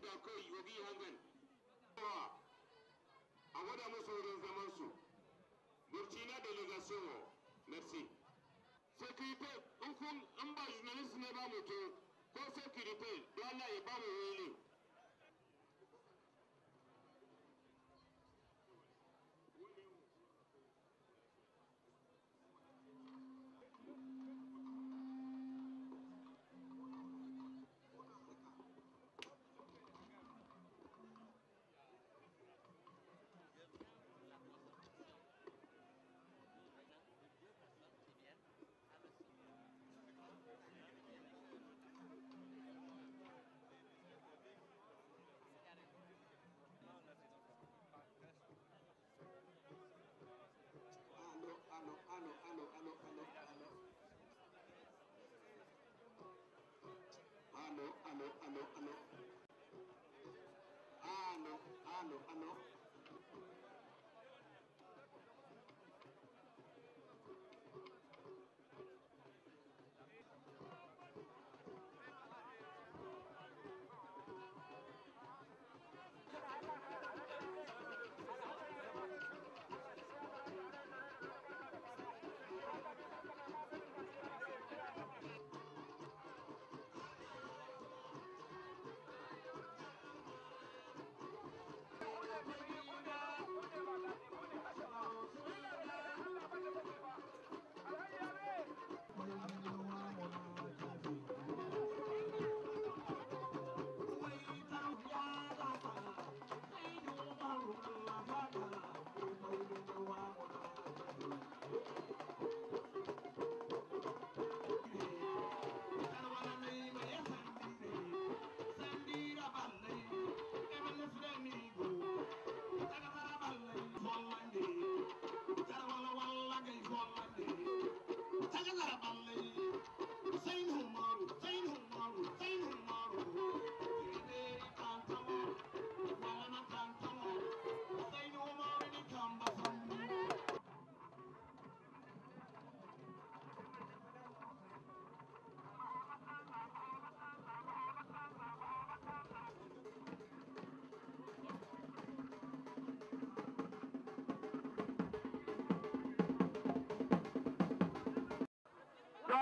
da kai yogi hangan a wada musu wurin zaman su burkina delegation merci sécurité in ba journalist ne ba mutum ko sécurité don Allah ya ba mu wili Allo.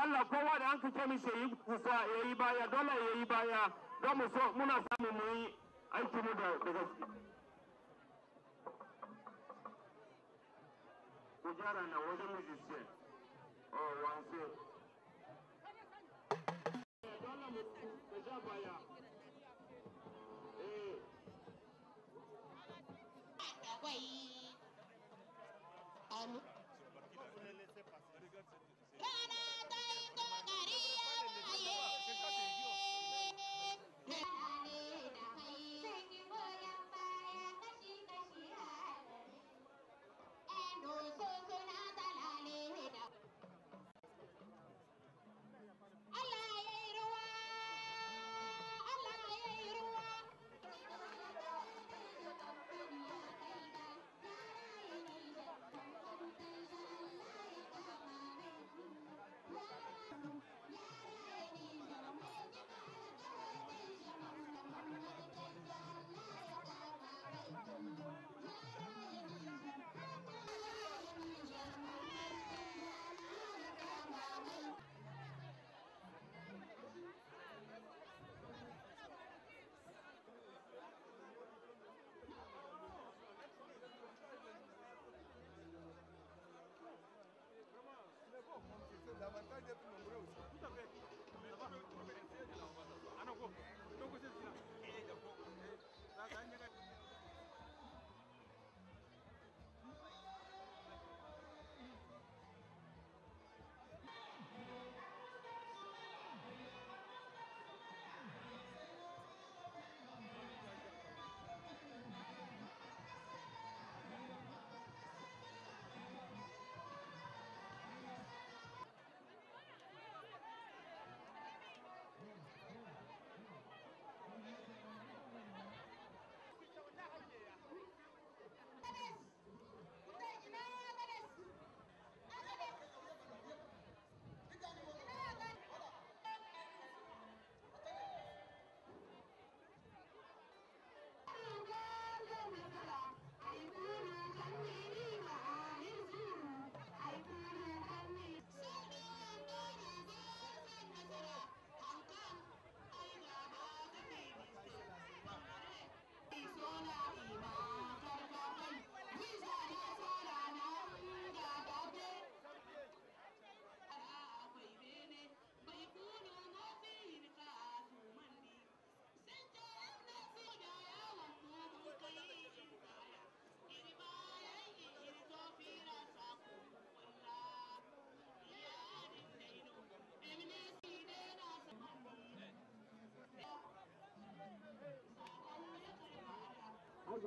Allah kowa da an kace mishi yi kusa yayi baya dole yayi baya don mu so muna samu mu yi aiki mu da gaske ku jara na wajen musician oh wanse dole mu ja baya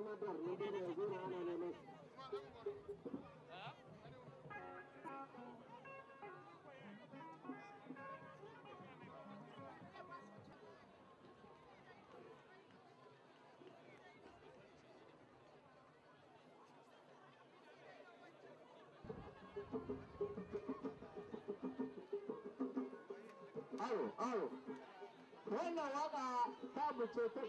ma da ne da ne zo na ana neman Aro, wannan waka ta buce ta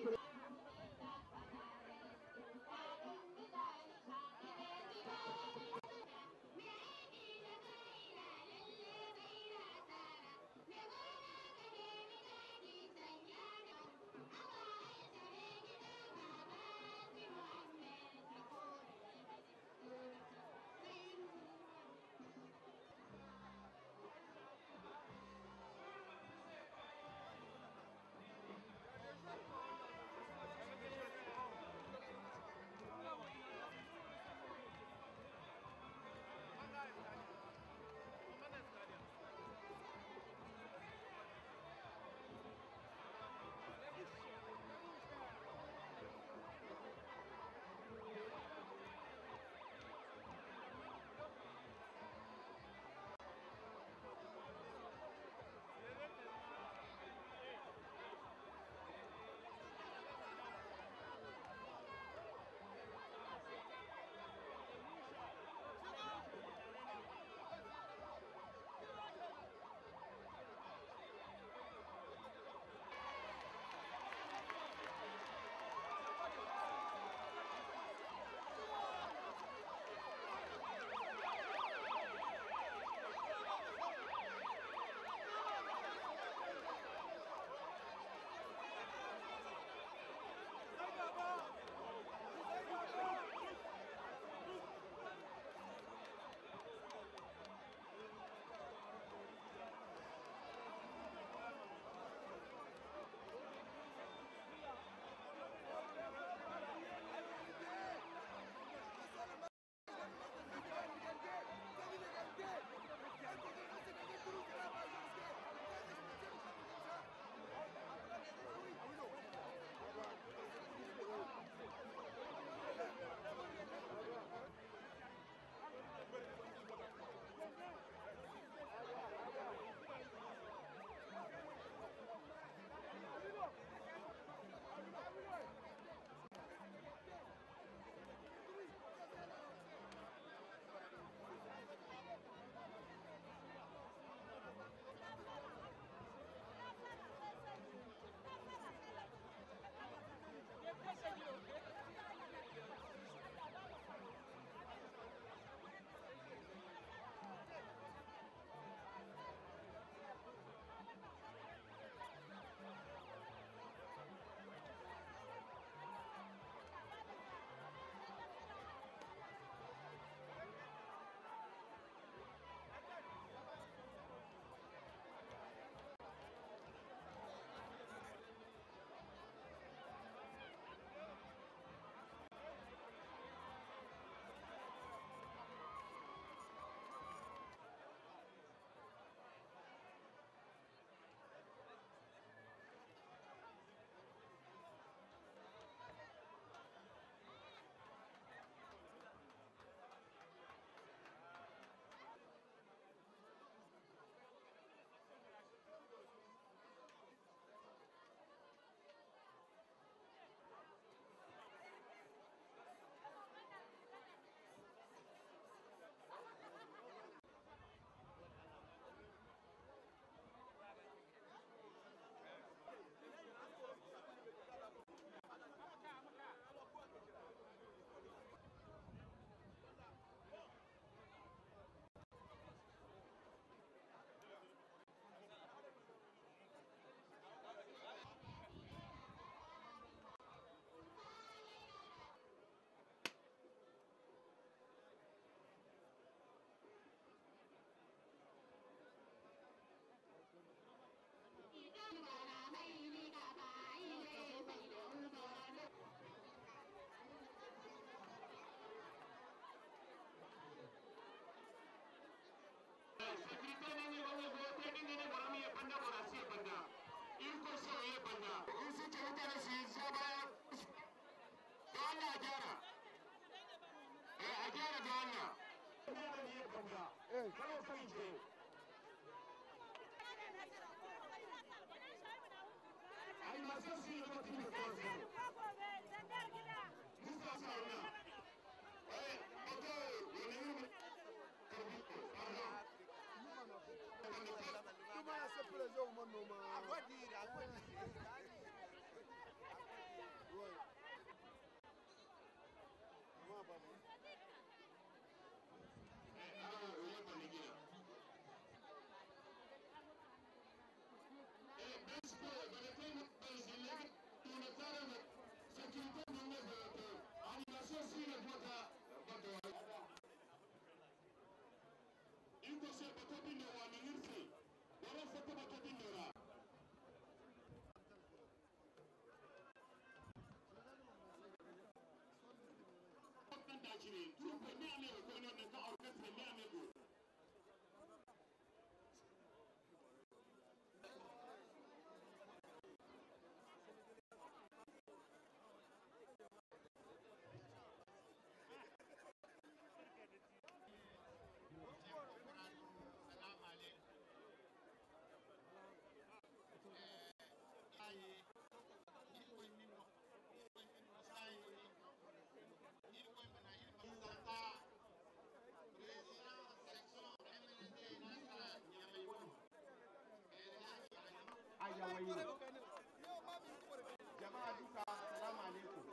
Jama'a duka salamu alaikum.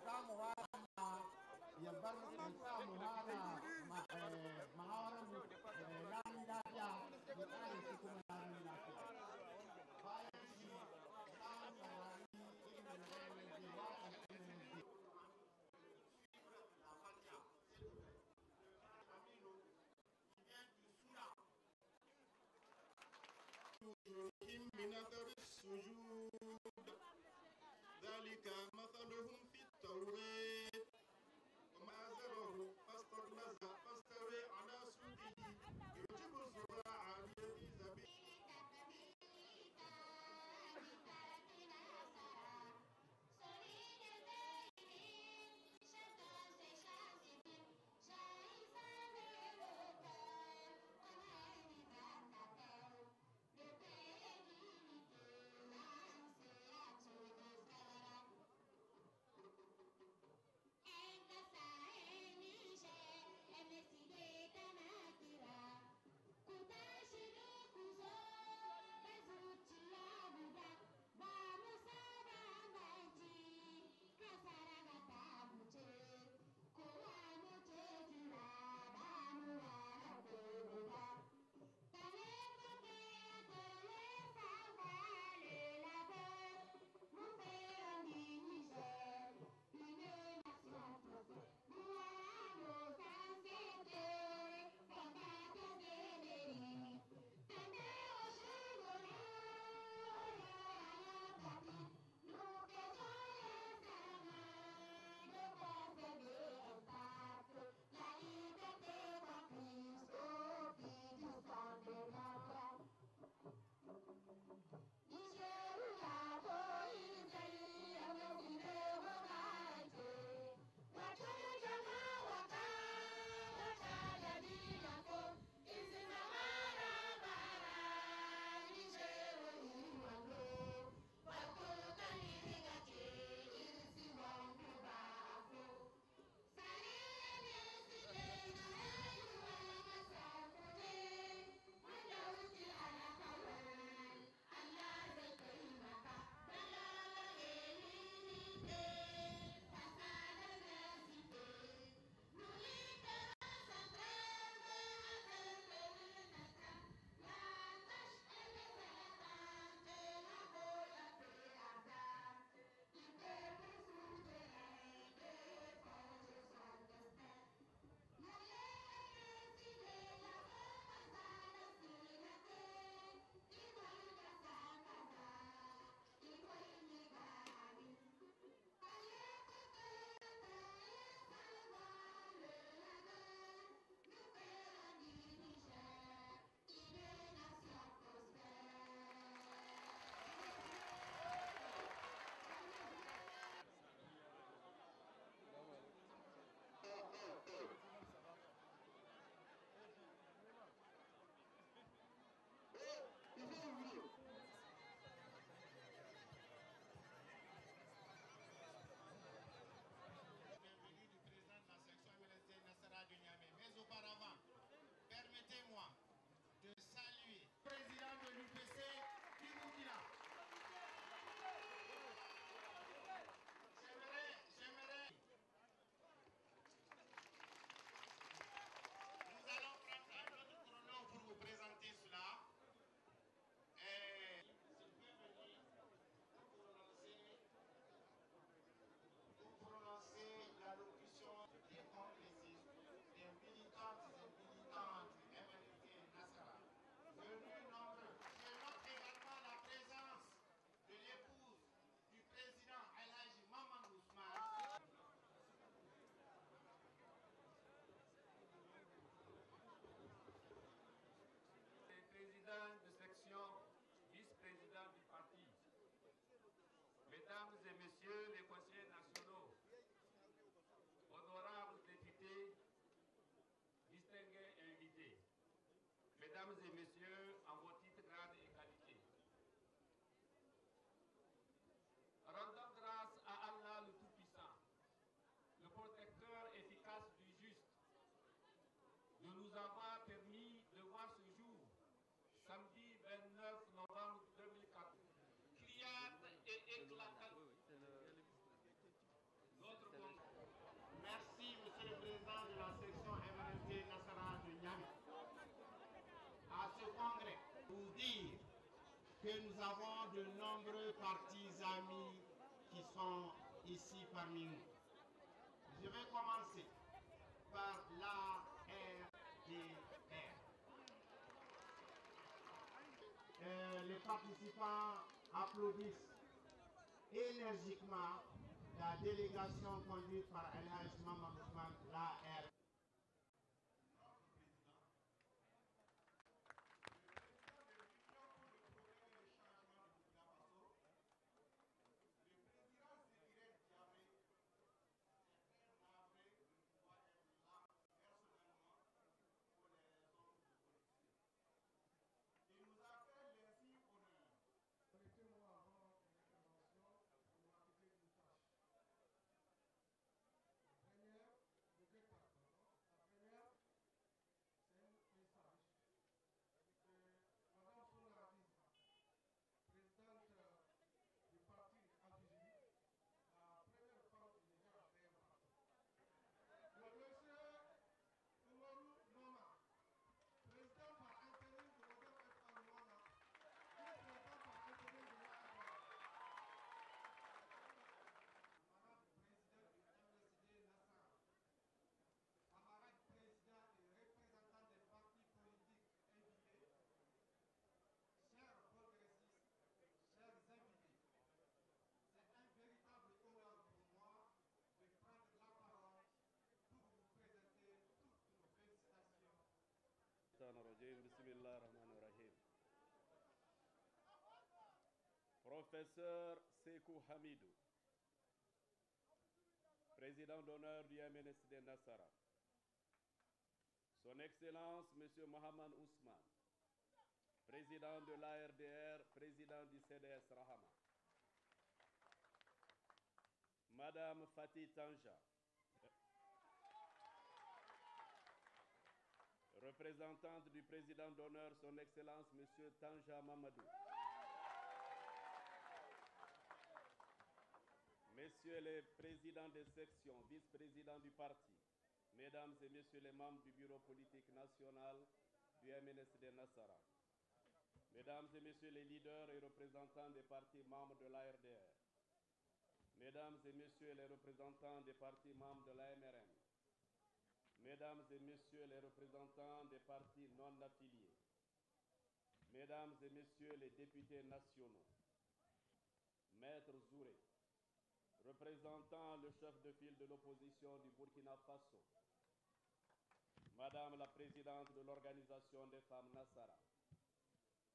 Za mu fara ya bar sa mu fara muhawarar mu ranar lafiya mu kare shi kuma ranar lafiya. Bayan shi za mu saurari ilimin bayanan da ba a cikin من أثر السجود ذلك مثلهم في التوراة وما زره فاستغلظ فاستوى على سوقه يعجب الزراع ليغيظ به que nous avons de nombreux partis amis qui sont ici parmi nous. Je vais commencer par l'ARDR. Les participants applaudissent énergiquement la délégation conduite par Elhaj Maman Ousmane, l'ARDR. Professeur Sekou Hamidou, président d'honneur du MNSD Nassara. Son Excellence, M. Mohamed Ousmane, président de l'ARDR, président du CDS Rahama. Madame Fatih Tanja, représentante du président d'honneur, son Excellence, M. Tanja Mamadou. Messieurs les présidents des sections, vice-présidents du parti, mesdames et messieurs les membres du bureau politique national du MNSD Nassara, mesdames et messieurs les leaders et représentants des partis membres de l'ARDR, mesdames et messieurs les représentants des partis membres de l'AMRM, mesdames et messieurs les représentants des partis non affiliés, mesdames et messieurs les députés nationaux, Maître Zouré, représentant le chef de file de l'opposition du Burkina Faso, Madame la présidente de l'Organisation des femmes Nassara,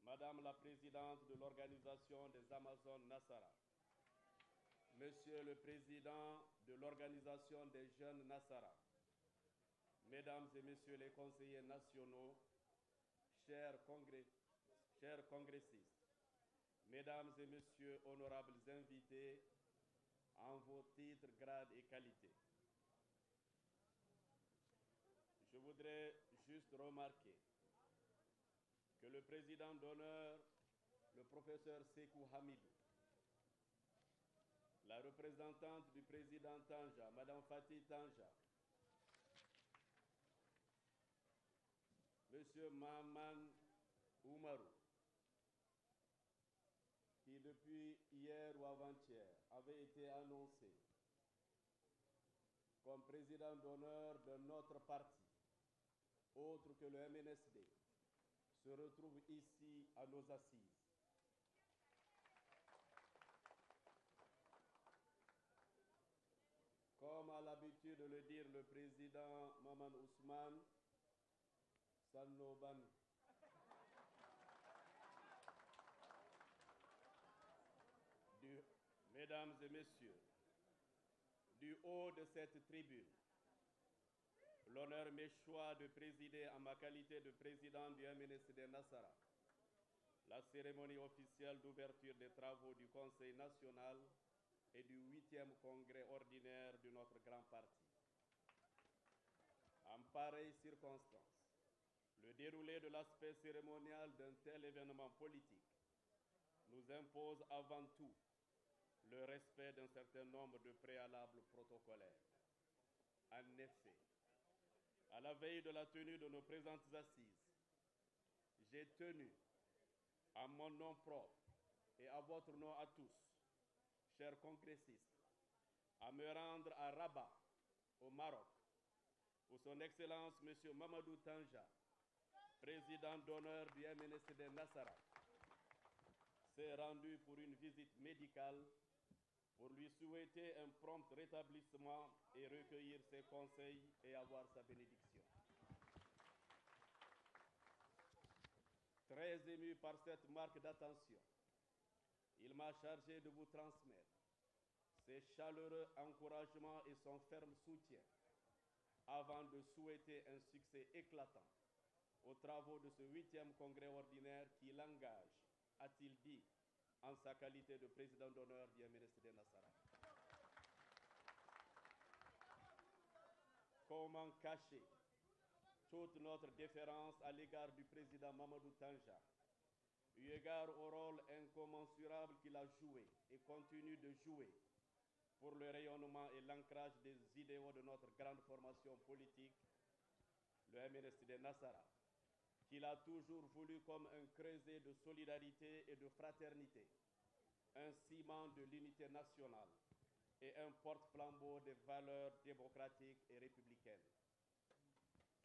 Madame la présidente de l'Organisation des Amazones Nassara, Monsieur le président de l'Organisation des jeunes Nassara, Mesdames et messieurs les conseillers nationaux, chers congressistes, Mesdames et messieurs honorables invités, en vos titres, grades et qualités. Je voudrais juste remarquer que le président d'honneur, le professeur Sekou Hamidou, la représentante du président Tanja, Madame Fatih Tanja, Monsieur Maman Oumarou, qui depuis hier ou avant-hier avait été annoncé comme président d'honneur de notre parti, autre que le MNSD, se retrouve ici à nos assises. Comme a l'habitude de le dire le président Maman Ousmane, Sanoban. Mesdames et messieurs, du haut de cette tribune, l'honneur m'échoit de présider en ma qualité de président du MNSD Nassara la cérémonie officielle d'ouverture des travaux du Conseil national et du 8e congrès ordinaire de notre grand parti. En pareille circonstance, le déroulé de l'aspect cérémonial d'un tel événement politique nous impose avant tout le respect d'un certain nombre de préalables protocolaires. En effet, à la veille de la tenue de nos présentes assises, j'ai tenu à mon nom propre et à votre nom à tous, chers congressistes, à me rendre à Rabat, au Maroc, où son Excellence M. Mamadou Tanja, président d'honneur du MNSD Nassara, s'est rendu pour une visite médicale pour lui souhaiter un prompt rétablissement et recueillir ses conseils et avoir sa bénédiction. Très ému par cette marque d'attention, il m'a chargé de vous transmettre ses chaleureux encouragements et son ferme soutien avant de souhaiter un succès éclatant aux travaux de ce 8e congrès ordinaire qui l'engage, a-t-il dit, en sa qualité de président d'honneur du MNSD Nassara. Comment cacher toute notre déférence à l'égard du président Mamadou Tanja, eu égard au rôle incommensurable qu'il a joué et continue de jouer pour le rayonnement et l'ancrage des idéaux de notre grande formation politique, le MNSD Nassara, qu'il a toujours voulu comme un creuset de solidarité et de fraternité, un ciment de l'unité nationale et un porte-flambeau des valeurs démocratiques et républicaines.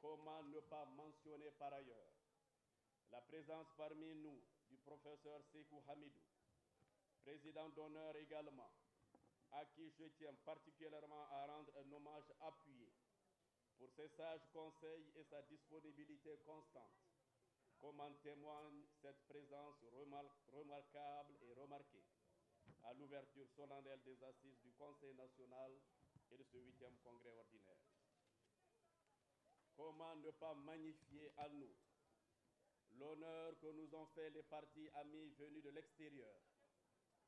Comment ne pas mentionner par ailleurs la présence parmi nous du professeur Sékou Hamidou, président d'honneur également, à qui je tiens particulièrement à rendre un hommage appuyé pour ses sages conseils et sa disponibilité constante, comme en témoigne cette présence remarquable et remarquée à l'ouverture solennelle des assises du Conseil national et de ce 8e congrès ordinaire. Comment ne pas magnifier à nous l'honneur que nous ont fait les partis amis venus de l'extérieur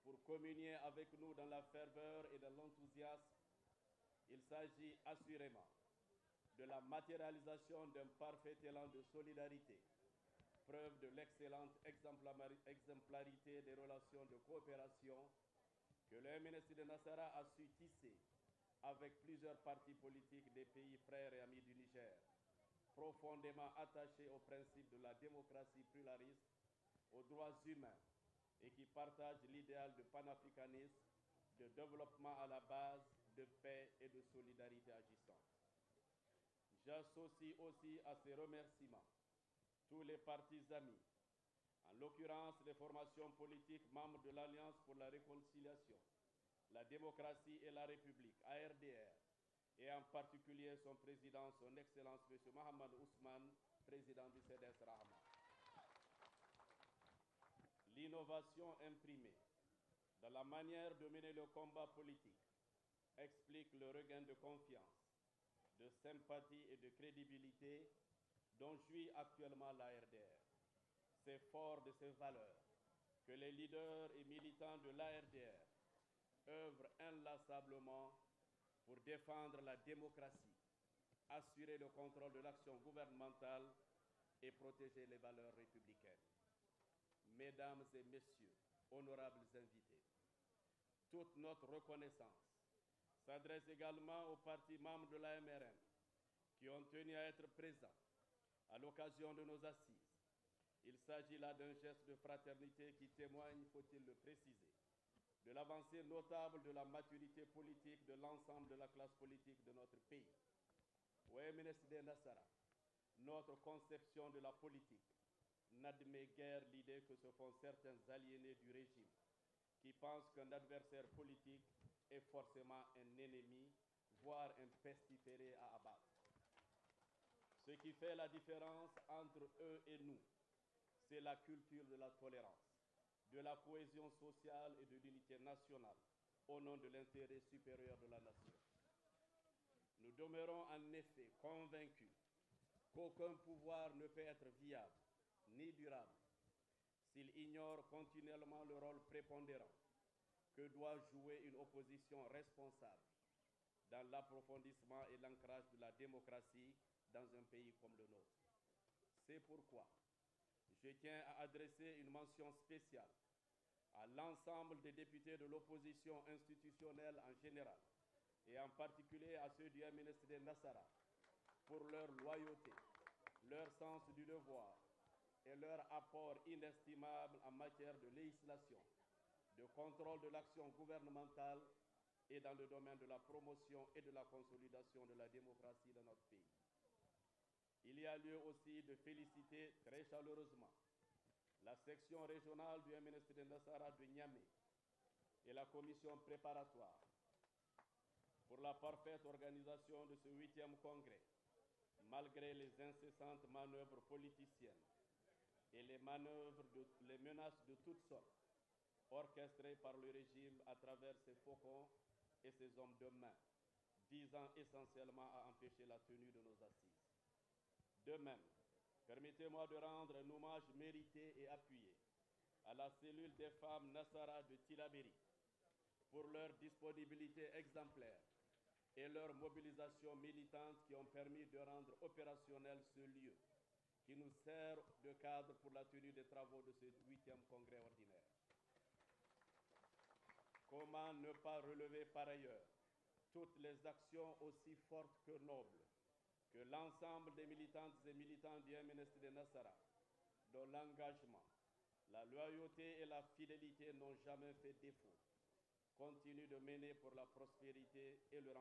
pour communier avec nous dans la ferveur et dans l'enthousiasme. Il s'agit assurément de la matérialisation d'un parfait élan de solidarité, preuve de l'excellente exemplarité des relations de coopération que le MNSD Nassara a su tisser avec plusieurs partis politiques des pays frères et amis du Niger, profondément attachés au principe de la démocratie pluraliste, aux droits humains et qui partagent l'idéal de panafricanisme, de développement à la base, de paix et de solidarité agissante. J'associe aussi à ces remerciements tous les partis amis, en l'occurrence les formations politiques membres de l'Alliance pour la réconciliation, la démocratie et la République, ARDR, et en particulier son président, son Excellence M. Mohamed Ousmane, président du CDS Rahma. L'innovation imprimée dans la manière de mener le combat politique explique le regain de confiance, de sympathie et de crédibilité dont jouit actuellement l'ARDR. C'est fort de ces valeurs que les leaders et militants de l'ARDR œuvrent inlassablement pour défendre la démocratie, assurer le contrôle de l'action gouvernementale et protéger les valeurs républicaines. Mesdames et messieurs, honorables invités, toute notre reconnaissance s'adresse également aux partis membres de l'AMRN qui ont tenu à être présents à l'occasion de nos assises. Il s'agit là d'un geste de fraternité qui témoigne, faut-il le préciser, de l'avancée notable de la maturité politique de l'ensemble de la classe politique de notre pays. Au MNSD Nassara, notre conception de la politique n'admet guère l'idée que se font certains aliénés du régime qui pensent qu'un adversaire politique est forcément un ennemi, voire un pestiféré à abattre. Ce qui fait la différence entre eux et nous, c'est la culture de la tolérance, de la cohésion sociale et de l'unité nationale, au nom de l'intérêt supérieur de la nation. Nous demeurons en effet convaincus qu'aucun pouvoir ne peut être viable ni durable s'il ignore continuellement le rôle prépondérant que doit jouer une opposition responsable dans l'approfondissement et l'ancrage de la démocratie dans un pays comme le nôtre. C'est pourquoi je tiens à adresser une mention spéciale à l'ensemble des députés de l'opposition institutionnelle en général et en particulier à ceux du MNSD Nassara pour leur loyauté, leur sens du devoir et leur apport inestimable en matière de législation, de contrôle de l'action gouvernementale et dans le domaine de la promotion et de la consolidation de la démocratie dans notre pays. Il y a lieu aussi de féliciter très chaleureusement la section régionale du MNSD Nassara de Niamey et la commission préparatoire pour la parfaite organisation de ce 8e congrès, malgré les incessantes manœuvres politiciennes et les menaces de toutes sortes, orchestrées par le régime à travers ses faucons et ses hommes de main, visant essentiellement à empêcher la tenue de nos assises. De même, permettez-moi de rendre un hommage mérité et appuyé à la cellule des femmes Nassara de Tillabéri pour leur disponibilité exemplaire et leur mobilisation militante qui ont permis de rendre opérationnel ce lieu qui nous sert de cadre pour la tenue des travaux de ce 8e congrès ordinaire. Comment ne pas relever par ailleurs toutes les actions aussi fortes que nobles que l'ensemble des militantes et militants du MNSD Nassara, dont l'engagement, la loyauté et la fidélité n'ont jamais fait défaut, continuent de mener pour la prospérité et le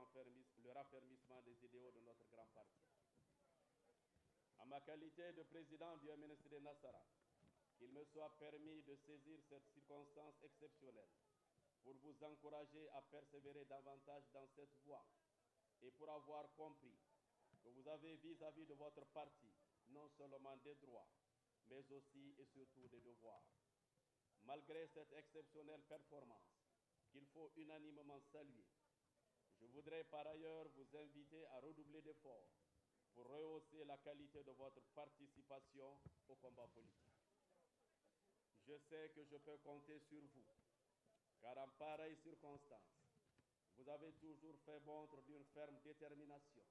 raffermissement des idéaux de notre grand parti. En ma qualité de président du MNSD Nassara, qu'il me soit permis de saisir cette circonstance exceptionnelle pour vous encourager à persévérer davantage dans cette voie et pour avoir compris que vous avez vis-à-vis de votre parti non seulement des droits, mais aussi et surtout des devoirs. Malgré cette exceptionnelle performance qu'il faut unanimement saluer, je voudrais par ailleurs vous inviter à redoubler d'efforts pour rehausser la qualité de votre participation au combat politique. Je sais que je peux compter sur vous, car en pareille circonstance, vous avez toujours fait montre d'une ferme détermination,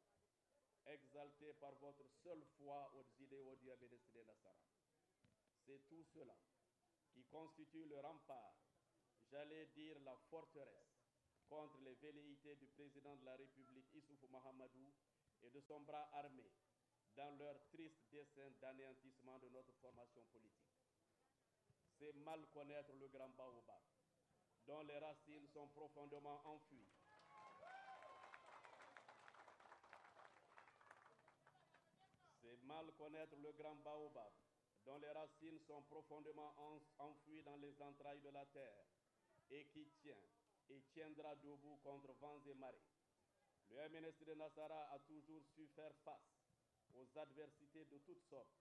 exalté par votre seule foi aux idéaux du MNSD Nassara. C'est tout cela qui constitue le rempart, j'allais dire la forteresse, contre les velléités du président de la République Issoufou Mahamadou et de son bras armé dans leur triste dessein d'anéantissement de notre formation politique. C'est mal connaître le grand baobab, dont les racines sont profondément enfouies. C'est mal connaître le grand baobab, dont les racines sont profondément enfouies dans les entrailles de la terre, et qui tient et tiendra debout contre vents et marées. Le MNSD Nassara a toujours su faire face aux adversités de toutes sortes,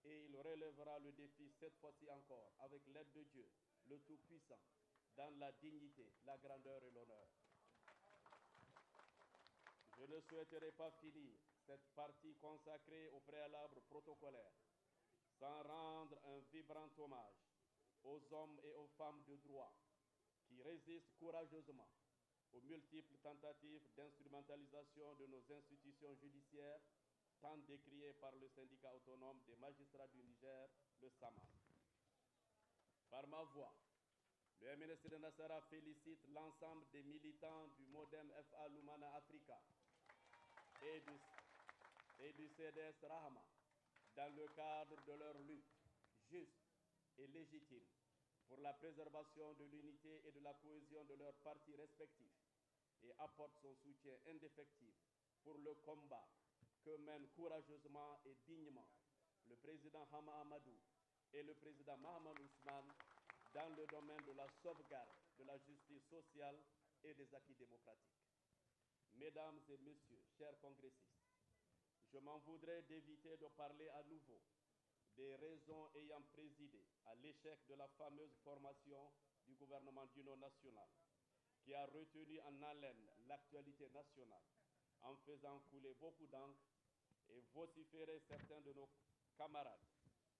et il relèvera le défi cette fois-ci encore, avec l'aide de Dieu, le Tout-Puissant, dans la dignité, la grandeur et l'honneur. Je ne souhaiterais pas finir cette partie consacrée au préalable protocolaire sans rendre un vibrant hommage aux hommes et aux femmes de droit qui résistent courageusement aux multiples tentatives d'instrumentalisation de nos institutions judiciaires, tant décriées par le syndicat autonome des magistrats du Niger, le SAMA. Par ma voix, le MNSD Nassara félicite l'ensemble des militants du MODEM FA Lumana Africa et du CDS Rahama dans le cadre de leur lutte juste et légitime pour la préservation de l'unité et de la cohésion de leurs partis respectifs et apporte son soutien indéfectible pour le combat que mènent courageusement et dignement le président Hama Amadou et le président Mahaman Ousmane dans le domaine de la sauvegarde de la justice sociale et des acquis démocratiques. Mesdames et messieurs, chers congressistes, je m'en voudrais d'éviter de parler à nouveau des raisons ayant présidé à l'échec de la fameuse formation du gouvernement d'union nationale, qui a retenu en haleine l'actualité nationale en faisant couler beaucoup d'encre et vociférer certains de nos camarades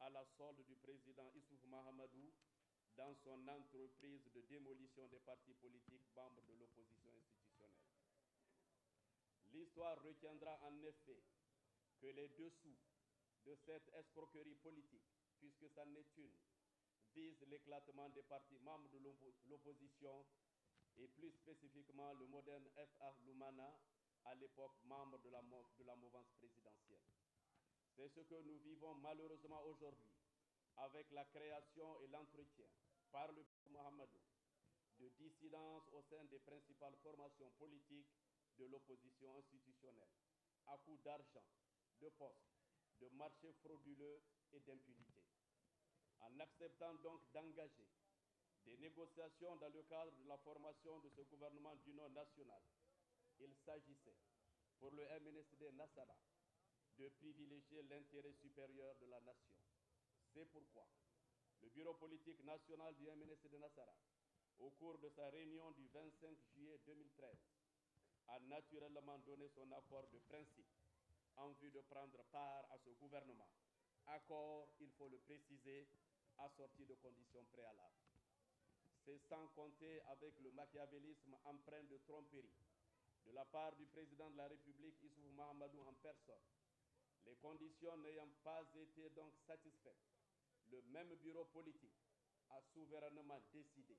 à la solde du président Issoufou Mahamadou dans son entreprise de démolition des partis politiques membres de l'opposition institutionnelle. L'histoire retiendra en effet que les dessous de cette escroquerie politique, puisque c'en est une, vise l'éclatement des partis membres de l'opposition et plus spécifiquement le moderne FA Lumana, à l'époque membre de la mouvance présidentielle. C'est ce que nous vivons malheureusement aujourd'hui, avec la création et l'entretien par le Mohamedou de dissidence au sein des principales formations politiques de l'opposition institutionnelle, à coup d'argent, de postes, de marchés frauduleux et d'impunité. En acceptant donc d'engager des négociations dans le cadre de la formation de ce gouvernement d'union nationale, il s'agissait pour le MNSD Nassara de privilégier l'intérêt supérieur de la nation. C'est pourquoi le bureau politique national du MNSD Nassara, au cours de sa réunion du 25 juillet 2013, a naturellement donné son accord de principe en vue de prendre part à ce gouvernement. Accord, il faut le préciser, assorti de conditions préalables. C'est sans compter avec le machiavélisme empreint de tromperie de la part du président de la République, Issoufou Mahamadou, en personne. Les conditions n'ayant pas été donc satisfaites, le même bureau politique a souverainement décidé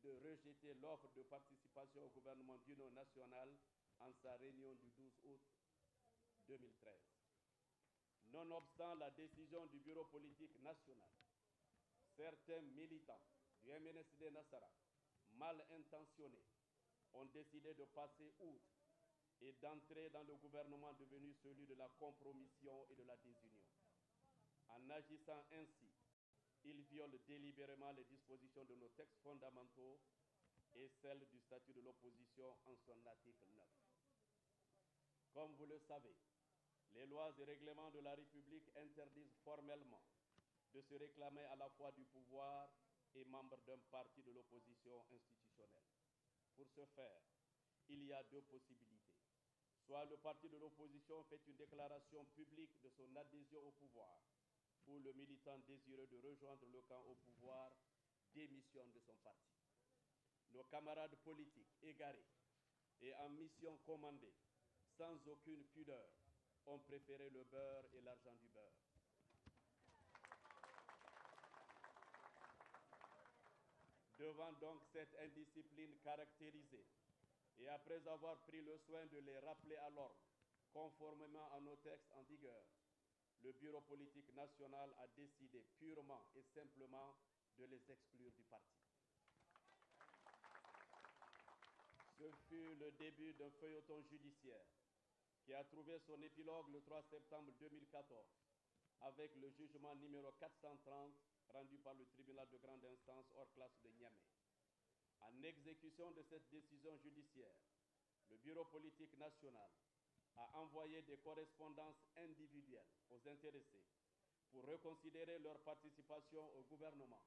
de rejeter l'offre de participation au gouvernement d'union nationale en sa réunion du 12 août 2013. Nonobstant la décision du bureau politique national, certains militants du MNSD Nassara, mal intentionnés, ont décidé de passer outre et d'entrer dans le gouvernement devenu celui de la compromission et de la désunion. En agissant ainsi, ils violent délibérément les dispositions de nos textes fondamentaux et celles du statut de l'opposition en son article 9. Comme vous le savez, les lois et règlements de la République interdisent formellement de se réclamer à la fois du pouvoir et membre d'un parti de l'opposition institutionnelle. Pour ce faire, il y a deux possibilités. Soit le parti de l'opposition fait une déclaration publique de son adhésion au pouvoir, ou le militant désireux de rejoindre le camp au pouvoir démissionne de son parti. Nos camarades politiques égarés et en mission commandée, sans aucune pudeur, ont préféré le beurre et l'argent du beurre. Devant donc cette indiscipline caractérisée, et après avoir pris le soin de les rappeler à l'ordre, conformément à nos textes en vigueur, le bureau politique national a décidé purement et simplement de les exclure du parti. Ce fut le début d'un feuilleton judiciaire qui a trouvé son épilogue le 3 septembre 2014 avec le jugement numéro 430 rendu par le tribunal de grande instance hors classe de Niamey. En exécution de cette décision judiciaire, le bureau politique national a envoyé des correspondances individuelles aux intéressés pour reconsidérer leur participation au gouvernement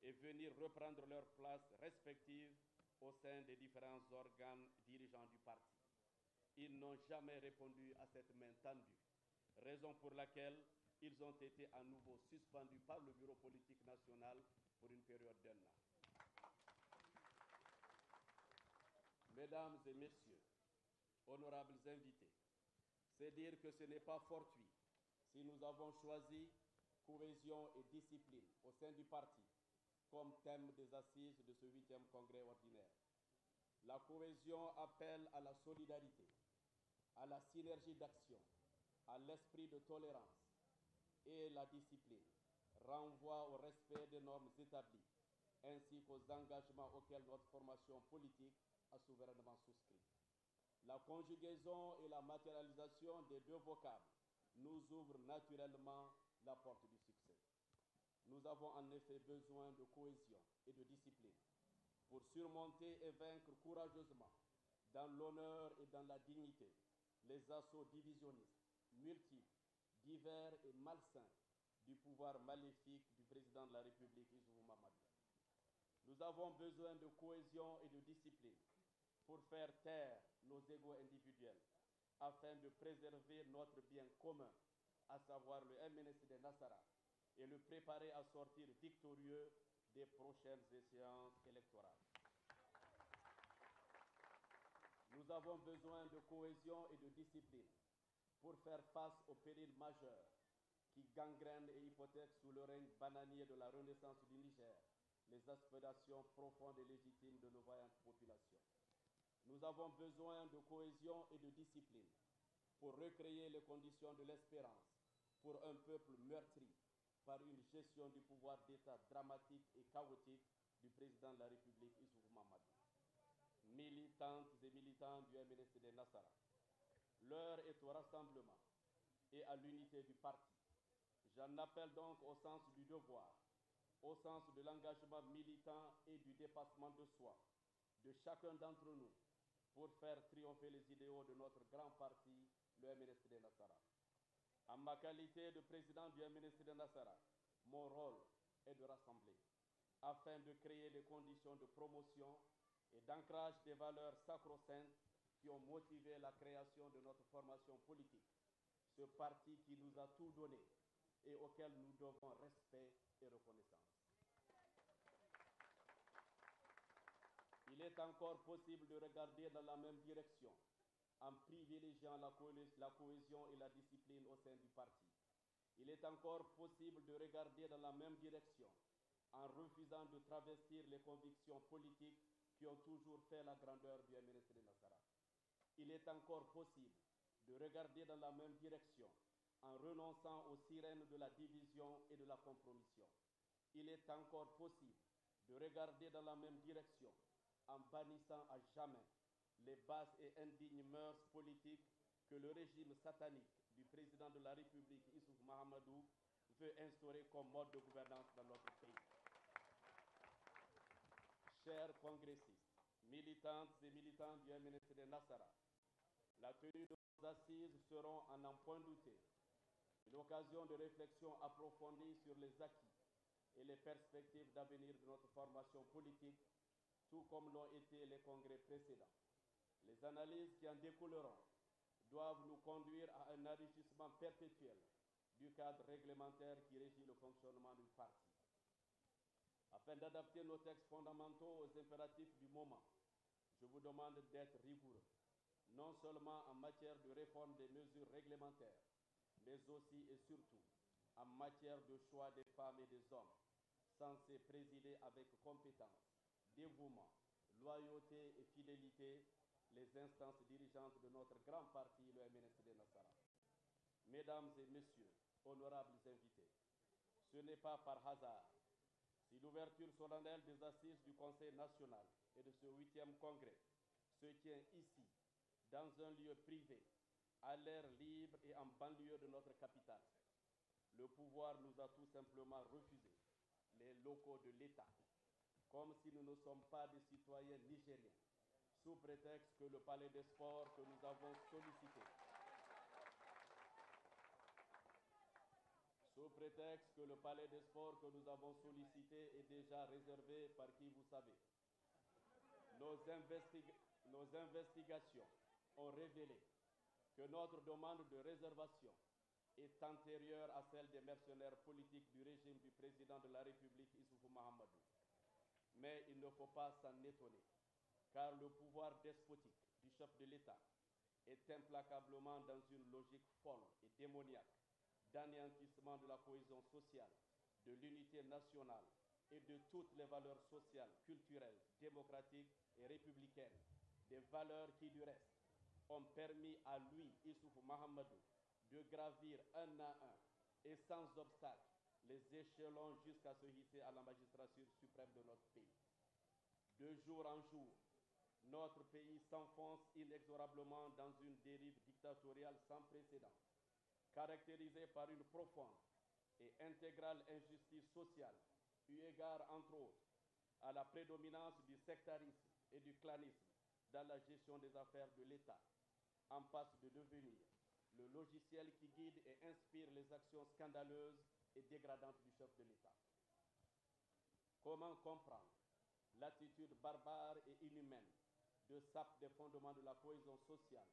et venir reprendre leurs places respectives au sein des différents organes dirigeants du parti. Ils n'ont jamais répondu à cette main tendue, raison pour laquelle ils ont été à nouveau suspendus par le bureau politique national pour une période d'1 an. Mesdames et messieurs, honorables invités, c'est dire que ce n'est pas fortuit si nous avons choisi cohésion et discipline au sein du parti comme thème des assises de ce 8e congrès ordinaire. La cohésion appelle à la solidarité, à la synergie d'action, à l'esprit de tolérance, et la discipline renvoie au respect des normes établies ainsi qu'aux engagements auxquels notre formation politique a souverainement souscrit. La conjugaison et la matérialisation des deux vocables nous ouvrent naturellement la porte du succès. Nous avons en effet besoin de cohésion et de discipline pour surmonter et vaincre courageusement, dans l'honneur et dans la dignité, les assauts divisionnistes, multiples, divers et malsains du pouvoir maléfique du président de la République, Issoufou Mahamadou. Nous avons besoin de cohésion et de discipline pour faire taire nos égos individuels, afin de préserver notre bien commun, à savoir le MNSD Nassara, et le préparer à sortir victorieux des prochaines échéances électorales. Nous avons besoin de cohésion et de discipline pour faire face aux périls majeurs qui gangrènent et hypothèquent sous le règne bananier de la renaissance du Niger les aspirations profondes et légitimes de nos vaillantes populations. Nous avons besoin de cohésion et de discipline pour recréer les conditions de l'espérance pour un peuple meurtri, par une gestion du pouvoir d'État dramatique et chaotique du président de la République, Issoufou Mahamadou. Militantes et militants du MNSD Nassara, l'heure est au rassemblement et à l'unité du parti. J'en appelle donc au sens du devoir, au sens de l'engagement militant et du dépassement de soi de chacun d'entre nous pour faire triompher les idéaux de notre grand parti, le MNSD Nassara. En ma qualité de président du MNSD Nassara, mon rôle est de rassembler afin de créer les conditions de promotion et d'ancrage des valeurs sacro-saintes qui ont motivé la création de notre formation politique, ce parti qui nous a tout donné et auquel nous devons respect et reconnaissance. Il est encore possible de regarder dans la même direction en privilégiant la cohésion et la discipline au sein du parti. Il est encore possible de regarder dans la même direction en refusant de travestir les convictions politiques qui ont toujours fait la grandeur du MNSD Nassara. Il est encore possible de regarder dans la même direction en renonçant aux sirènes de la division et de la compromission. Il est encore possible de regarder dans la même direction en bannissant à jamais les basses et indignes mœurs politiques que le régime satanique du président de la République, Issoufou Mahamadou, veut instaurer comme mode de gouvernance dans notre pays. Chers congressistes, militantes et militants du MNSD Nassara, la tenue de nos assises seront, à n'en point douter, une occasion de réflexion approfondie sur les acquis et les perspectives d'avenir de notre formation politique, tout comme l'ont été les congrès précédents. Les analyses qui en découleront doivent nous conduire à un enrichissement perpétuel du cadre réglementaire qui régit le fonctionnement du parti. Afin d'adapter nos textes fondamentaux aux impératifs du moment, je vous demande d'être rigoureux, non seulement en matière de réforme des mesures réglementaires, mais aussi et surtout en matière de choix des femmes et des hommes, censés présider avec compétence, dévouement, loyauté et fidélité les instances dirigeantes de notre grand parti, le MNSD Nassara. Mesdames et messieurs, honorables invités, ce n'est pas par hasard si l'ouverture solennelle des assises du Conseil national et de ce 8e congrès se tient ici, dans un lieu privé, à l'air libre et en banlieue de notre capitale. Le pouvoir nous a tout simplement refusé les locaux de l'État, comme si nous ne sommes pas des citoyens nigériens, sous prétexte que le palais des sports que nous avons sollicité, est déjà réservé par qui vous savez. Nos investigations ont révélé que notre demande de réservation est antérieure à celle des mercenaires politiques du régime du président de la République, Issoufou Mahamadou. Mais il ne faut pas s'en étonner, car le pouvoir despotique du chef de l'État est implacablement dans une logique folle et démoniaque d'anéantissement de la cohésion sociale, de l'unité nationale et de toutes les valeurs sociales, culturelles, démocratiques et républicaines, des valeurs qui, du reste, ont permis à lui, Issoufou Mahamadou, de gravir un à un et sans obstacle les échelons jusqu'à se hisser à la magistrature suprême de notre pays. De jour en jour, notre pays s'enfonce inexorablement dans une dérive dictatoriale sans précédent, caractérisée par une profonde et intégrale injustice sociale, eu égard entre autres à la prédominance du sectarisme et du clanisme dans la gestion des affaires de l'État, en passe de devenir le logiciel qui guide et inspire les actions scandaleuses et dégradantes du chef de l'État. Comment comprendre l'attitude barbare et inhumaine de sape des fondements de la cohésion sociale,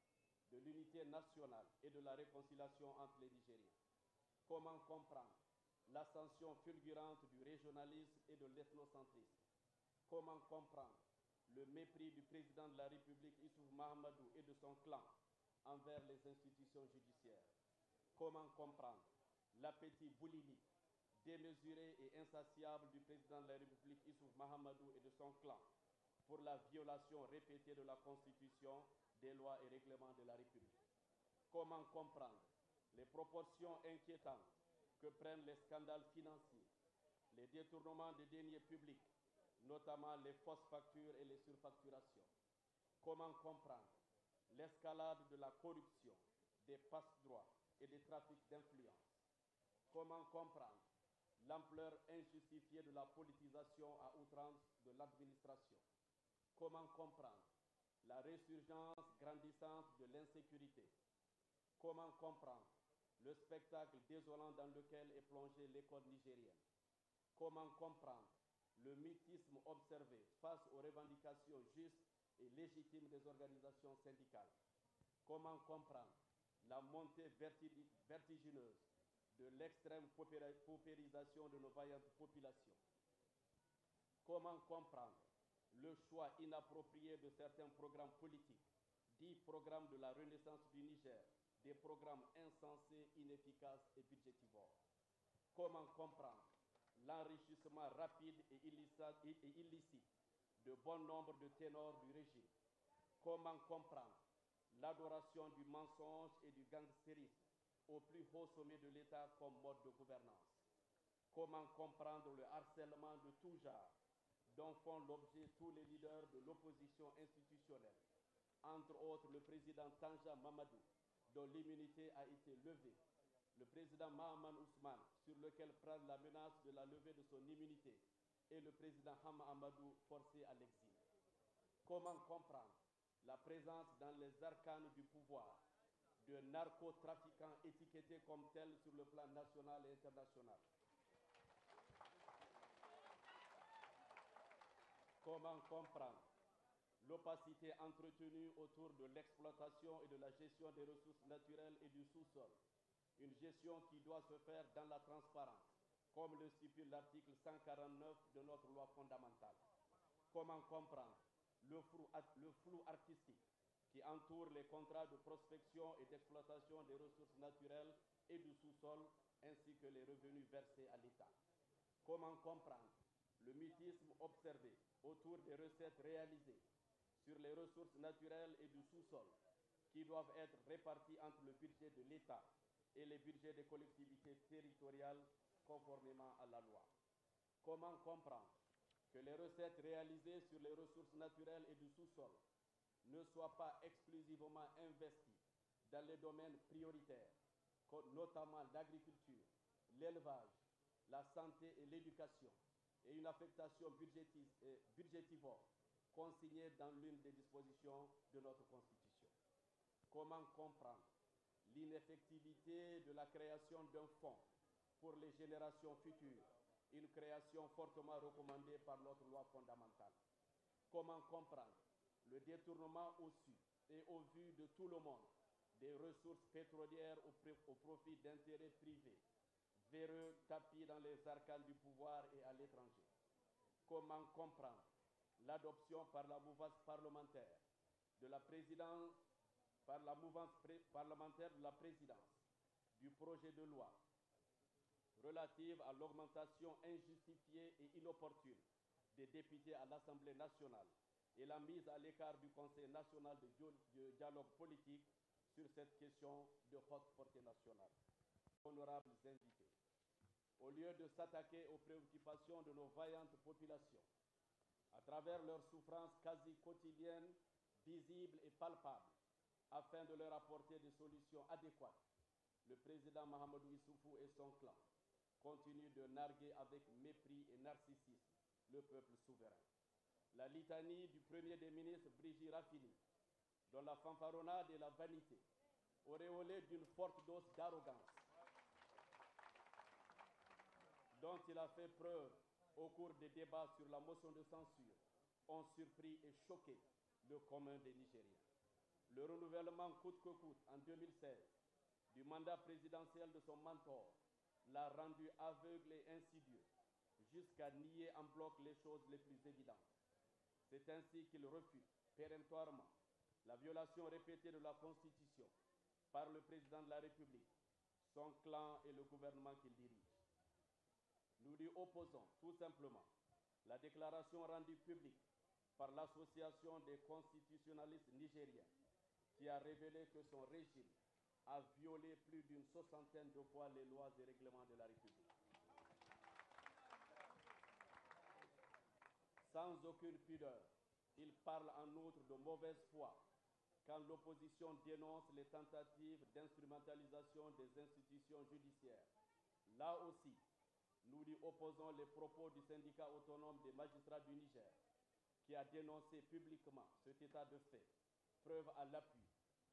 de l'unité nationale et de la réconciliation entre les Nigériens? Comment comprendre l'ascension fulgurante du régionalisme et de l'ethnocentrisme? Comment comprendre le mépris du président de la République, Issoufou Mahamadou, et de son clan envers les institutions judiciaires? Comment comprendre l'appétit boulimique, démesuré et insatiable du président de la République, Issoufou Mahamadou, et de son clan pour la violation répétée de la Constitution, des lois et règlements de la République? Comment comprendre les proportions inquiétantes que prennent les scandales financiers, les détournements des deniers publics, notamment les fausses factures et les surfacturations. Comment comprendre l'escalade de la corruption, des passe-droits et des trafics d'influence? Comment comprendre l'ampleur injustifiée de la politisation à outrance de l'administration? Comment comprendre la résurgence grandissante de l'insécurité? Comment comprendre le spectacle désolant dans lequel est plongée l'école nigérienne? Comment comprendre le mutisme observé face aux revendications justes et légitimes des organisations syndicales? Comment comprendre la montée vertigineuse de l'extrême paupérisation de nos vaillantes populations? Comment comprendre le choix inapproprié de certains programmes politiques, dits programmes de la renaissance du Niger, des programmes insensés, inefficaces et budgétivores? Comment comprendre l'enrichissement rapide et illicite de bon nombre de ténors du régime? Comment comprendre l'adoration du mensonge et du gangstérisme au plus haut sommet de l'État comme mode de gouvernance? Comment comprendre le harcèlement de tout genre dont font l'objet tous les leaders de l'opposition institutionnelle, entre autres le président Tanja Mamadou, dont l'immunité a été levée, le président Mahaman Ousmane, sur lequel prend la menace de la levée de son immunité, et le président Hama Amadou, forcé à l'exil? Comment comprendre la présence dans les arcanes du pouvoir de narcotrafiquants étiquetés comme tels sur le plan national et international? Comment comprendre l'opacité entretenue autour de l'exploitation et de la gestion des ressources naturelles et du sous-sol, une gestion qui doit se faire dans la transparence, comme le stipule l'article 149 de notre loi fondamentale? Comment comprendre le flou artistique qui entoure les contrats de prospection et d'exploitation des ressources naturelles et du sous-sol, ainsi que les revenus versés à l'État? Comment comprendre le mutisme observé autour des recettes réalisées sur les ressources naturelles et du sous-sol qui doivent être réparties entre le budget de l'État et les budgets des collectivités territoriales conformément à la loi? Comment comprendre que les recettes réalisées sur les ressources naturelles et du sous-sol ne soient pas exclusivement investies dans les domaines prioritaires, notamment l'agriculture, l'élevage, la santé et l'éducation, et une affectation budgétivore consignée dans l'une des dispositions de notre Constitution? Comment comprendre l'ineffectivité de la création d'un fonds pour les générations futures, une création fortement recommandée par notre loi fondamentale? Comment comprendre le détournement au su et au vu de tout le monde des ressources pétrolières au profit d'intérêts privés, véreux tapis dans les arcanes du pouvoir et à l'étranger? Comment comprendre l'adoption par la mouvance parlementaire de la présidence, du projet de loi relative à l'augmentation injustifiée et inopportune des députés à l'Assemblée nationale et la mise à l'écart du Conseil national de dialogue politique sur cette question de haute portée nationale? Honorables invités, au lieu de s'attaquer aux préoccupations de nos vaillantes populations, à travers leurs souffrances quasi quotidiennes, visibles et palpables, afin de leur apporter des solutions adéquates, le président Mahamadou Issoufou et son clan continuent de narguer avec mépris et narcissisme le peuple souverain. La litanie du premier des ministres, Brigitte Raffini, dont la fanfaronnade et la vanité, auréolée d'une forte dose d'arrogance, dont il a fait preuve au cours des débats sur la motion de censure, ont surpris et choqué le commun des Nigériens. Le renouvellement coûte que coûte en 2016 du mandat présidentiel de son mentor l'a rendu aveugle et insidieux, jusqu'à nier en bloc les choses les plus évidentes. C'est ainsi qu'il refute péremptoirement la violation répétée de la Constitution par le président de la République, son clan et le gouvernement qu'il dirige. Nous lui opposons tout simplement la déclaration rendue publique par l'Association des constitutionnalistes nigériens qui a révélé que son régime a violé plus d'une soixantaine de fois les lois et règlements de la République. Sans aucune pudeur, il parle en outre de mauvaise foi quand l'opposition dénonce les tentatives d'instrumentalisation des institutions judiciaires. Là aussi, nous lui opposons les propos du syndicat autonome des magistrats du Niger, qui a dénoncé publiquement cet état de fait, preuve à l'appui,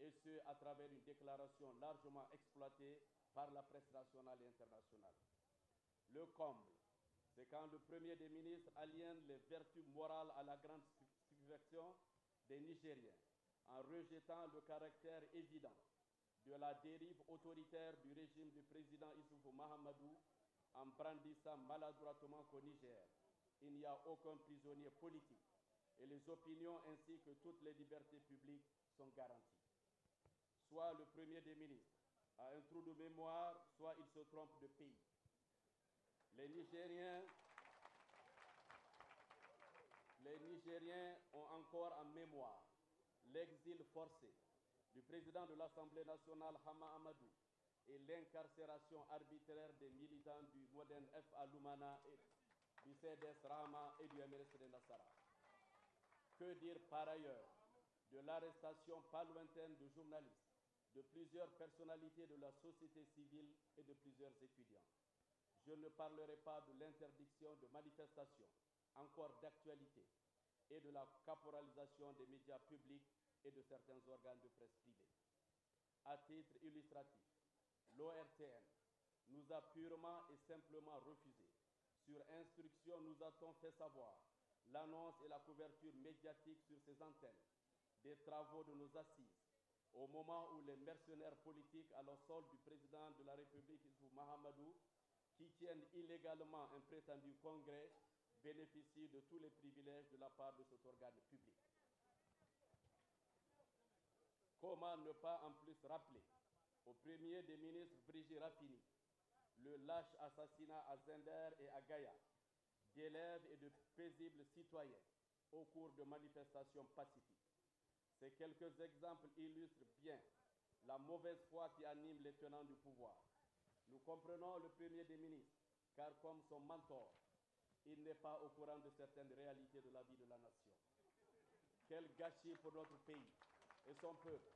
et ce à travers une déclaration largement exploitée par la presse nationale et internationale. Le comble, c'est quand le premier des ministres aliène les vertus morales à la grande stupéfaction des Nigériens, en rejetant le caractère évident de la dérive autoritaire du régime du président Issoufou Mahamadou, en brandissant maladroitement qu'au Niger, il n'y a aucun prisonnier politique et les opinions ainsi que toutes les libertés publiques sont garanties. Soit le premier des ministres a un trou de mémoire, soit il se trompe de pays. Les Nigériens ont encore en mémoire l'exil forcé du président de l'Assemblée nationale Hama Amadou et l'incarcération arbitraire des militants du Modern F. Lumana et du CDS Rahama et du MNSD Nassara. Que dire par ailleurs de l'arrestation pas lointaine de journalistes, de plusieurs personnalités de la société civile et de plusieurs étudiants. Je ne parlerai pas de l'interdiction de manifestations, encore d'actualité, et de la caporalisation des médias publics et de certains organes de presse privés. À titre illustratif, l'ORTN nous a purement et simplement refusé. Sur instruction, nous a-t-on fait savoir l'annonce et la couverture médiatique sur ces antennes des travaux de nos assises, au moment où les mercenaires politiques à la solde du président de la République, Issoufou Mahamadou, qui tiennent illégalement un prétendu congrès, bénéficient de tous les privilèges de la part de cet organe public. Comment ne pas en plus rappeler au premier des ministres Brigitte Rafini le lâche assassinat à Zender et à Gaïa d'élèves et de paisibles citoyens au cours de manifestations pacifiques. Ces quelques exemples illustrent bien la mauvaise foi qui anime les tenants du pouvoir. Nous comprenons le premier des ministres, car comme son mentor, il n'est pas au courant de certaines réalités de la vie de la nation. Quel gâchis pour notre pays et son peuple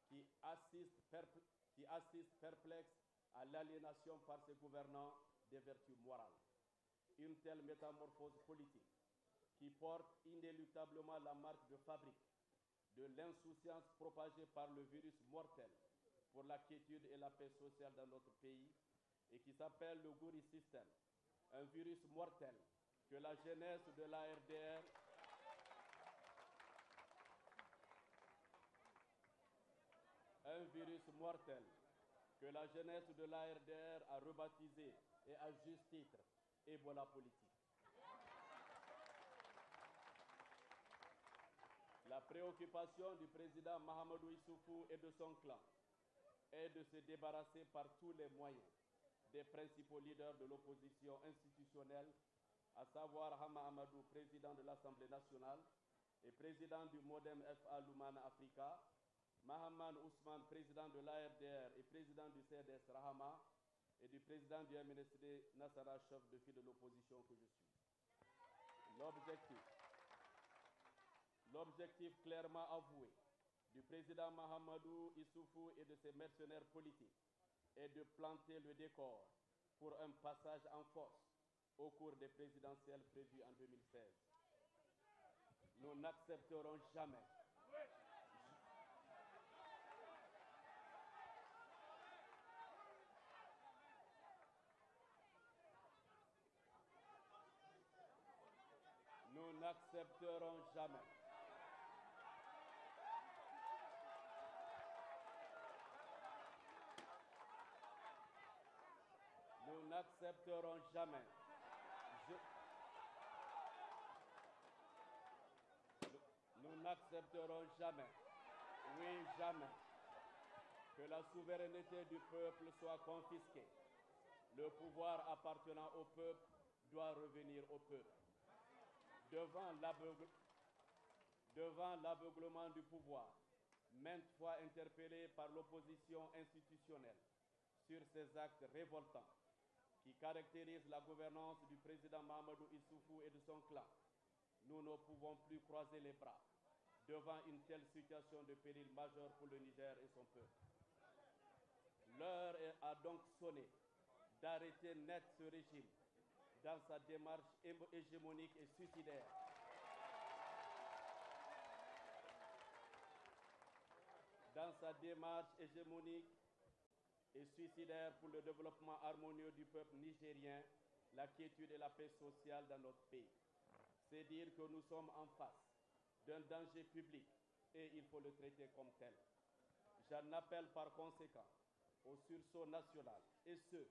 qui assiste perplexe à l'aliénation par ses gouvernants des vertus morales. Une telle métamorphose politique qui porte inéluctablement la marque de fabrique de l'insouciance propagée par le virus mortel pour la quiétude et la paix sociale dans notre pays et qui s'appelle le Gouri System, un virus mortel que la jeunesse de l'ARDR a rebaptisé et à juste titre Ebola politique. La préoccupation du président Mahamadou Issoufou et de son clan est de se débarrasser par tous les moyens des principaux leaders de l'opposition institutionnelle, à savoir Hama Amadou, président de l'Assemblée nationale et président du Modem F.A. Lumana Africa, Mahaman Ousmane, président de l'ARDR et président du CDS Rahama, et du président du MNSD Nassara, chef de file de l'opposition que je suis. L'objectif clairement avoué du président Mahamadou Issoufou et de ses mercenaires politiques est de planter le décor pour un passage en force au cours des présidentielles prévues en 2016. Nous n'accepterons jamais oui jamais, que la souveraineté du peuple soit confisquée. Le pouvoir appartenant au peuple doit revenir au peuple. Devant l'aveuglement du pouvoir, maintes fois interpellé par l'opposition institutionnelle sur ces actes révoltants qui caractérisent la gouvernance du président Mahamadou Issoufou et de son clan, nous ne pouvons plus croiser les bras devant une telle situation de péril majeur pour le Niger et son peuple. L'heure a donc sonné d'arrêter net ce régime dans sa démarche hégémonique et suicidaire. Dans sa démarche hégémonique et suicidaire pour le développement harmonieux du peuple nigérien, la quiétude et la paix sociale dans notre pays. C'est dire que nous sommes en face d'un danger public et il faut le traiter comme tel. J'en appelle par conséquent au sursaut national et ce,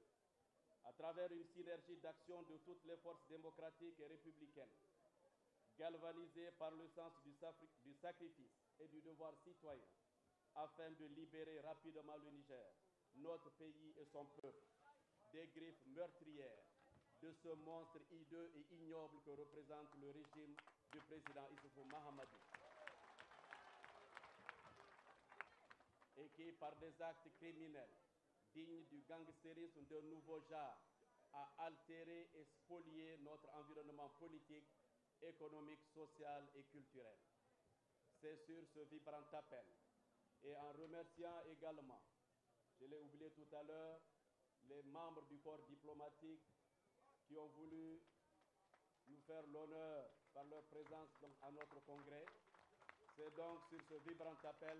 à travers une synergie d'action de toutes les forces démocratiques et républicaines, galvanisées par le sens du sacrifice et du devoir citoyen, afin de libérer rapidement le Niger, notre pays et son peuple, des griffes meurtrières de ce monstre hideux et ignoble que représente le régime du président Issoufou Mahamadou. Et qui, par des actes criminels, dignes du gangstérisme d'un nouveau genre, a altéré et spolié notre environnement politique, économique, social et culturel. C'est sur ce vibrant appel, et en remerciant également, je l'ai oublié tout à l'heure, les membres du corps diplomatique qui ont voulu nous faire l'honneur par leur présence à notre congrès. C'est donc sur ce vibrant appel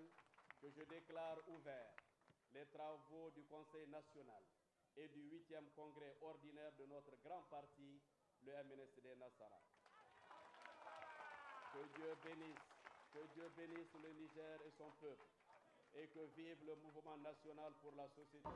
que je déclare ouvert les travaux du Conseil national et du 8e congrès ordinaire de notre grand parti, le MNSD Nassara. Que Dieu bénisse le Niger et son peuple, et que vive le mouvement national pour la société.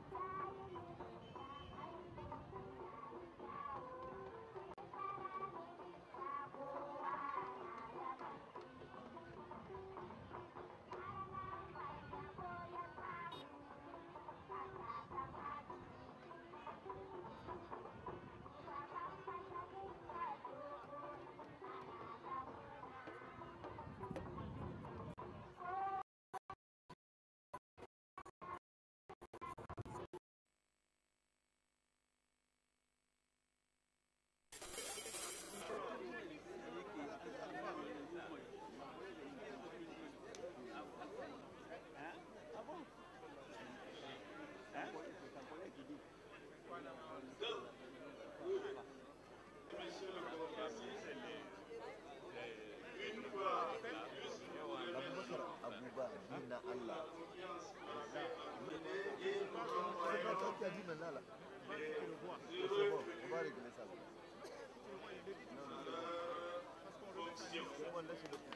Merci beaucoup.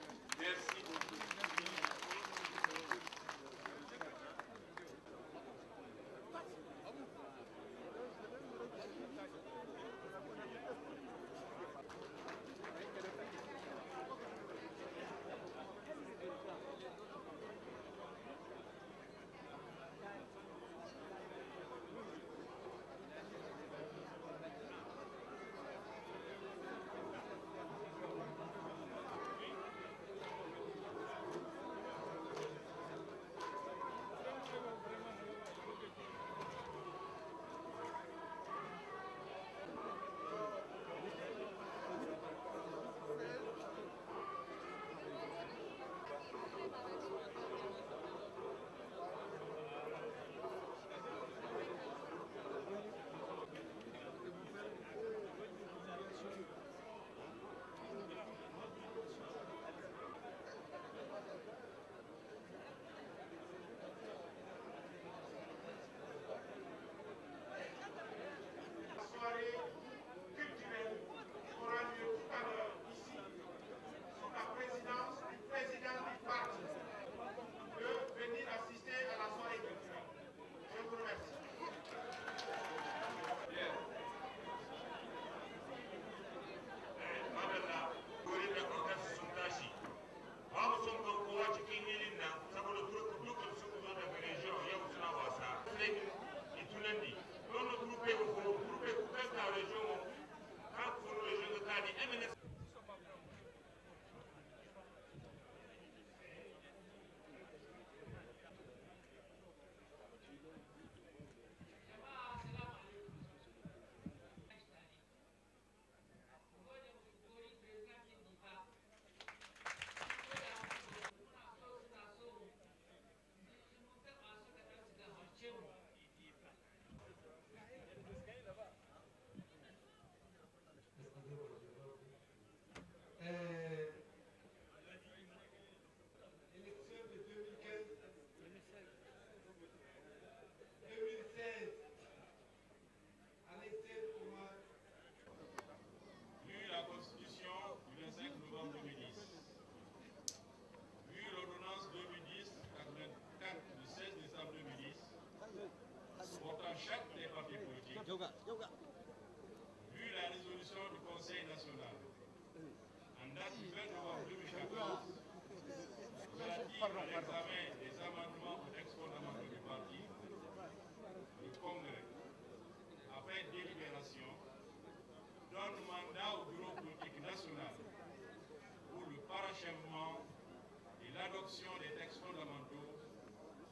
l'adoption des textes fondamentaux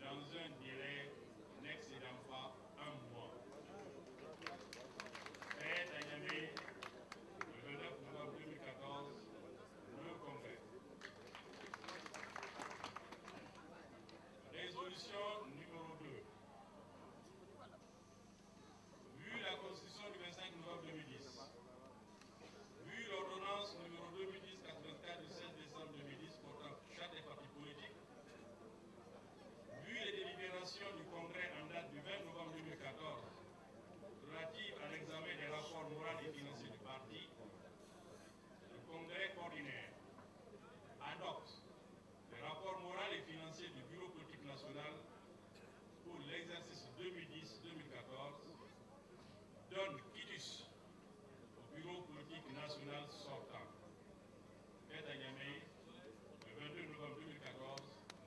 dans un délai n'excédant pas un mois. Fait à Niamey, le 29 novembre 2014, le Congrès. Résolution numéro 2. Vu la Constitution du 25 novembre 2010, vu l'ordonnance numéro 2010-84 du 16 décembre 2010 portant charte des partis politiques, vu les délibérations du Congrès en date du 20 novembre 2014 relatives à l'examen des rapports moraux et financiers du parti, le Congrès ordinaire adopte les rapports moraux et financiers du Bureau politique national pour l'exercice 2010-2014, donne quitus au Bureau politique national sortant. Fait à Niamey, le 22 novembre 2014,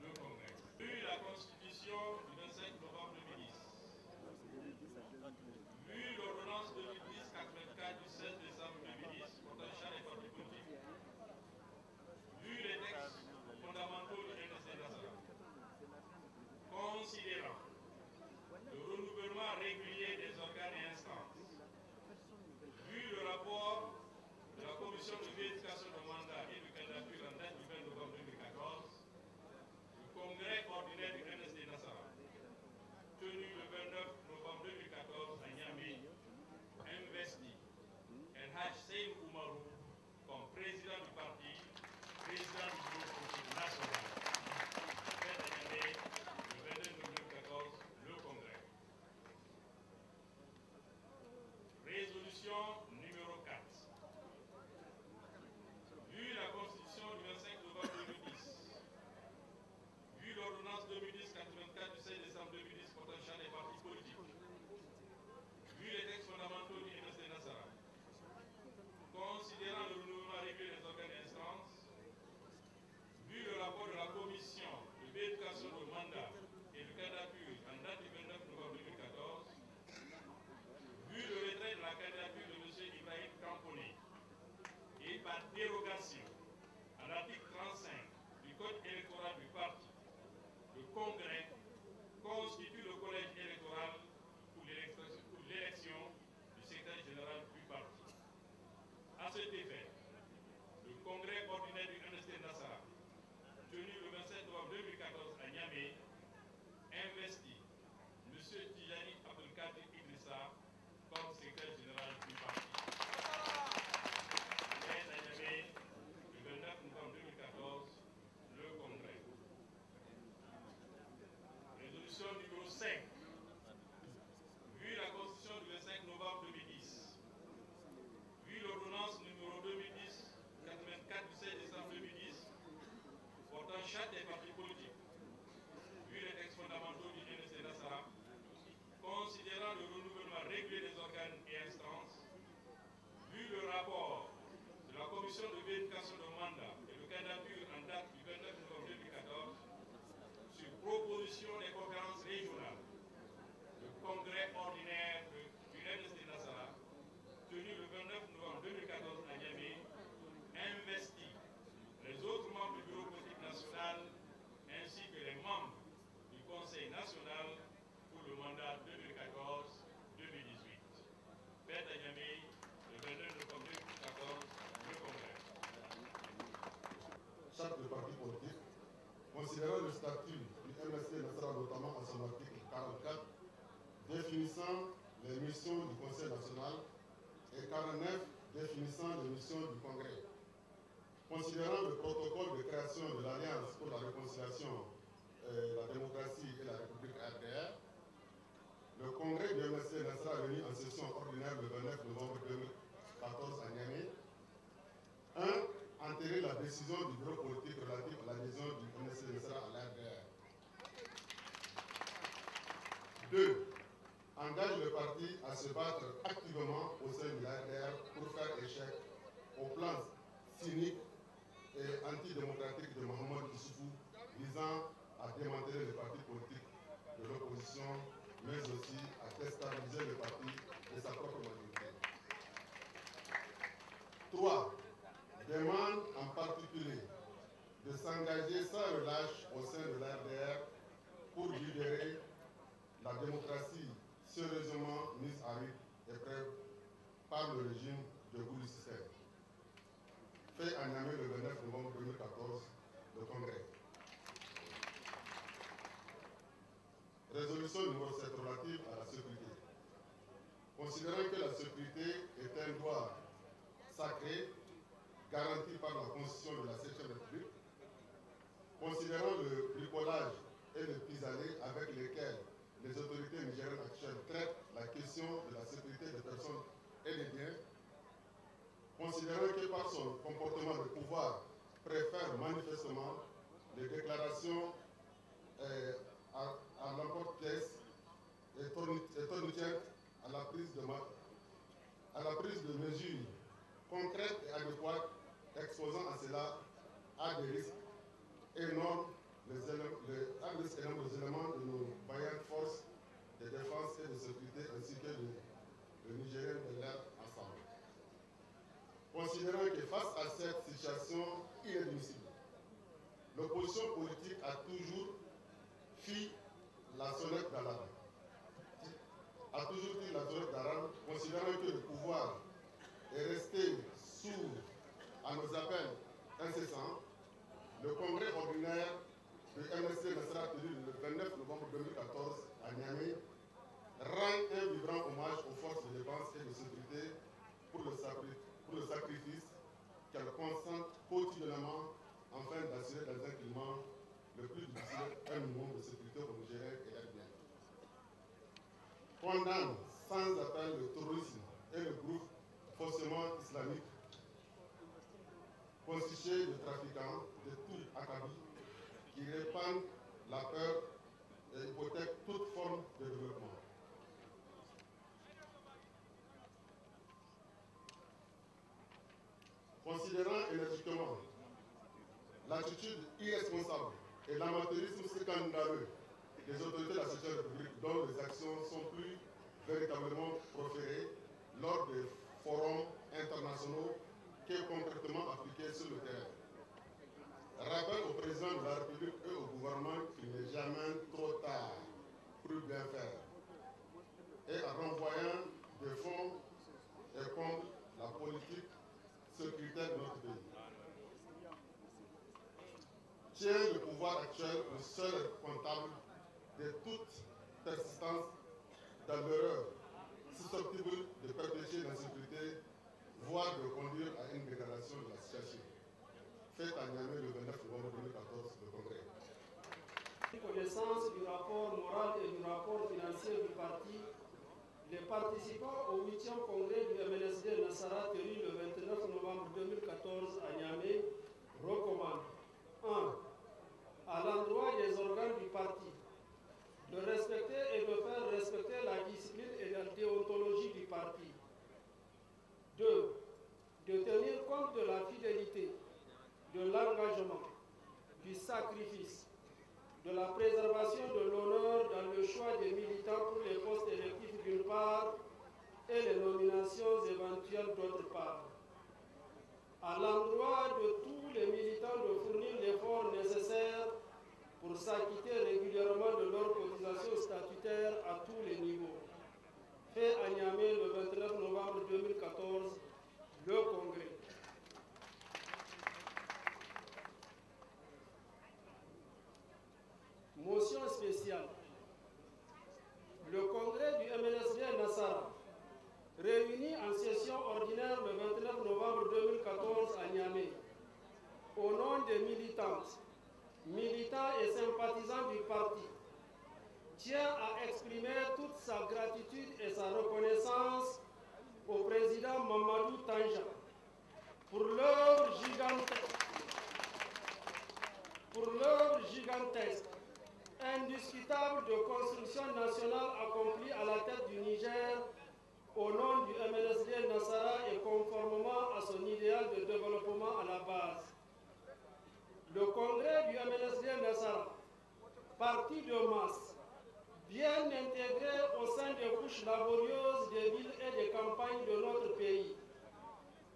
le Congrès. Vu la Constitution du 25 novembre 2010, vu l'ordonnance 2010-84 du 16 décembre 2010 portant charte des partis politiques, vu les textes fondamentaux du NSC Nassara, considérant le renouvellement régulier des organes et instances, vu le rapport de la commission de vérification de mandat et de candidature en date du 20 novembre 2014, le congrès ordinaire du NSD Nassara, tenu le 29 novembre 2014 à Niamey, investi El Haj Seyn Oumarou comme président du parti, président du bureau politique national. Fait à Niamey, le 22 novembre 2014, le congrès. Résolution numéro 4. Vu la Constitution du 25 novembre 2010, vu l'ordonnance 2010-84 du 16 décembre 2010 portant charte des partis politiques, vu les textes fondamentaux du NSD Nassara, considérant le renouvellement régulier des organes et instances, vu le rapport de la commission de vérification de mandat et de candidature en date du 29 novembre 2014, vu le retrait de la candidature de M. Ibrahim Kamponé et par dérogation à l'article 35 du Code électoral du parti, le Congrès constitue le collège électoral pour l'élection du secrétaire général du parti. À cet effet, le Congrès ordinaire du NSD Nassara, tenu le 27 novembre 2014 à Niamey, investit M. Tijani Abdelkadir Idrissa comme secrétaire général du parti. Fait à Niamey, le 29 novembre 2014, le Congrès. Résolution numéro 5. Vu la Constitution du 25 novembre 2010, vu l'ordonnance numéro 2010-84 du 16 décembre 2010 portant charte des partis politiques, vu les textes fondamentaux du NSD Nassara, considérant le renouvellement régulier des organes et instances, vu le rapport de la commission de vérification de mandat et de candidature en date du 29 novembre 2014, sur proposition des conférences régionales, le congrès ordinaire du NSD Nassara, tenu le 29 novembre 2014 à Niamey, investit les autres membres du bureau politique national ainsi que les membres du Conseil national pour le mandat 2014-2018. Fait à Niamey, le 22 novembre 2014, le Congrès. Charte de parti politique, considérant le statut du MSC Nassara, notamment à son article 44, définissant les missions du Conseil national, et 49 définissant les missions du Congrès. Considérant le protocole de création de l'Alliance pour la réconciliation, la démocratie et la République RDR, le Congrès du MSC Nassara réuni en session ordinaire le 29 novembre 2014 à Niamey. 1. Enterrer la décision du bureau politique relative à l'adhésion du MSC Nassara à l'RDR. 2. Engage le parti à se battre activement au sein de l'RDR pour faire échec au plan cynique et antidémocratique de Mohamed Issoufou visant à démanteler les partis politiques de l'opposition, mais aussi à déstabiliser le parti et sa propre majorité. 3. Demande en particulier de de s'engager sans relâche au sein de l'RDR pour libérer la démocratie sérieusement mise à rude épreuve par le régime de Gouli Système. Fait à Niamey le 29 novembre 2014, le Congrès. Résolution numéro 7 relative à la sécurité. Considérant que la sécurité est un droit sacré garanti par la Constitution de la 7e République, considérant le bricolage et le pis-aller avec lesquels les autorités nigériennes actuelles traitent la question de la sécurité des personnes et des biens, considérant que par son comportement de pouvoir préfère manifestement les déclarations à l'emporte-pièce et tourniquettes à la prise de mesures concrètes et adéquates, exposant à cela à des risques énormes les éléments de nos vaillantes forces de défense et de sécurité ainsi que le Nigérien de l'air ensemble. Considérant que face à cette situation inadmissible, l'opposition politique a toujours fait la sonnette d'alarme. Considérant que le pouvoir est resté sourd à nos appels incessants, le congrès ordinaire du MSC Nassara tenu le 29 novembre 2014 à Niamey rend un vibrant hommage aux forces de défense et de sécurité pour le sacrifice qu'elles consentent quotidiennement afin d'assurer dans un climat le plus difficile un minimum de sécurité aux Nigériens et leurs biens. Condamne sans appel le terrorisme et le groupe faussement islamique constitué de trafiquants de tout acabit qui répandent la peur et hypothèquent toute forme de développement. Considérant énergiquement l'attitude irresponsable et l'amateurisme scandaleux des autorités de la 7e République dont les actions sont plus véritablement proférées lors des forums internationaux que concrètement appliqués sur le terrain. Rappel au président de la République et au gouvernement qu'il n'est jamais trop tard pour bien faire et en renvoyant des fonds et contre la politique sécuritaire de notre pays. Tient le pouvoir actuel le seul comptable de toute persistance dans l'erreur susceptible de perpétuer l'insécurité, voire de conduire à une dégradation de la situation. Fait à Niamey le 29 novembre 2014, le Congrès. Connaissance du rapport moral et du rapport financier du parti, les participants au 8e congrès du MNSD Nassara tenu le 29 novembre 2014 à Niamey recommandent 1. À l'endroit des organes du parti, de respecter et de faire respecter la discipline et la déontologie du parti. 2. De tenir compte de la fidélité, de l'engagement, du sacrifice, de la préservation de l'honneur dans le choix des militants pour les postes électifs d'une part et les nominations éventuelles d'autre part. À l'endroit de tous les militants de fournir l'effort nécessaire pour s'acquitter régulièrement de leurs cotisations statutaires à tous les niveaux. Fait à Niamey le 29 novembre 2014, le Congrès. Motion spéciale. Le Congrès du MNSD Nassara, réuni en session ordinaire le 29 novembre 2014 à Niamey, au nom des militantes, militants et sympathisants du parti, tient à exprimer toute sa gratitude et sa reconnaissance au président Mamadou Tanja pour l'œuvre gigantesque, indiscutable de construction nationale accomplie à la tête du Niger au nom du MNSD Nassara et conformément à son idéal de développement à la base. Le congrès du MNSD Nassara, parti de masse, bien intégré au sein des couches laborieuses des villes et des campagnes de notre pays,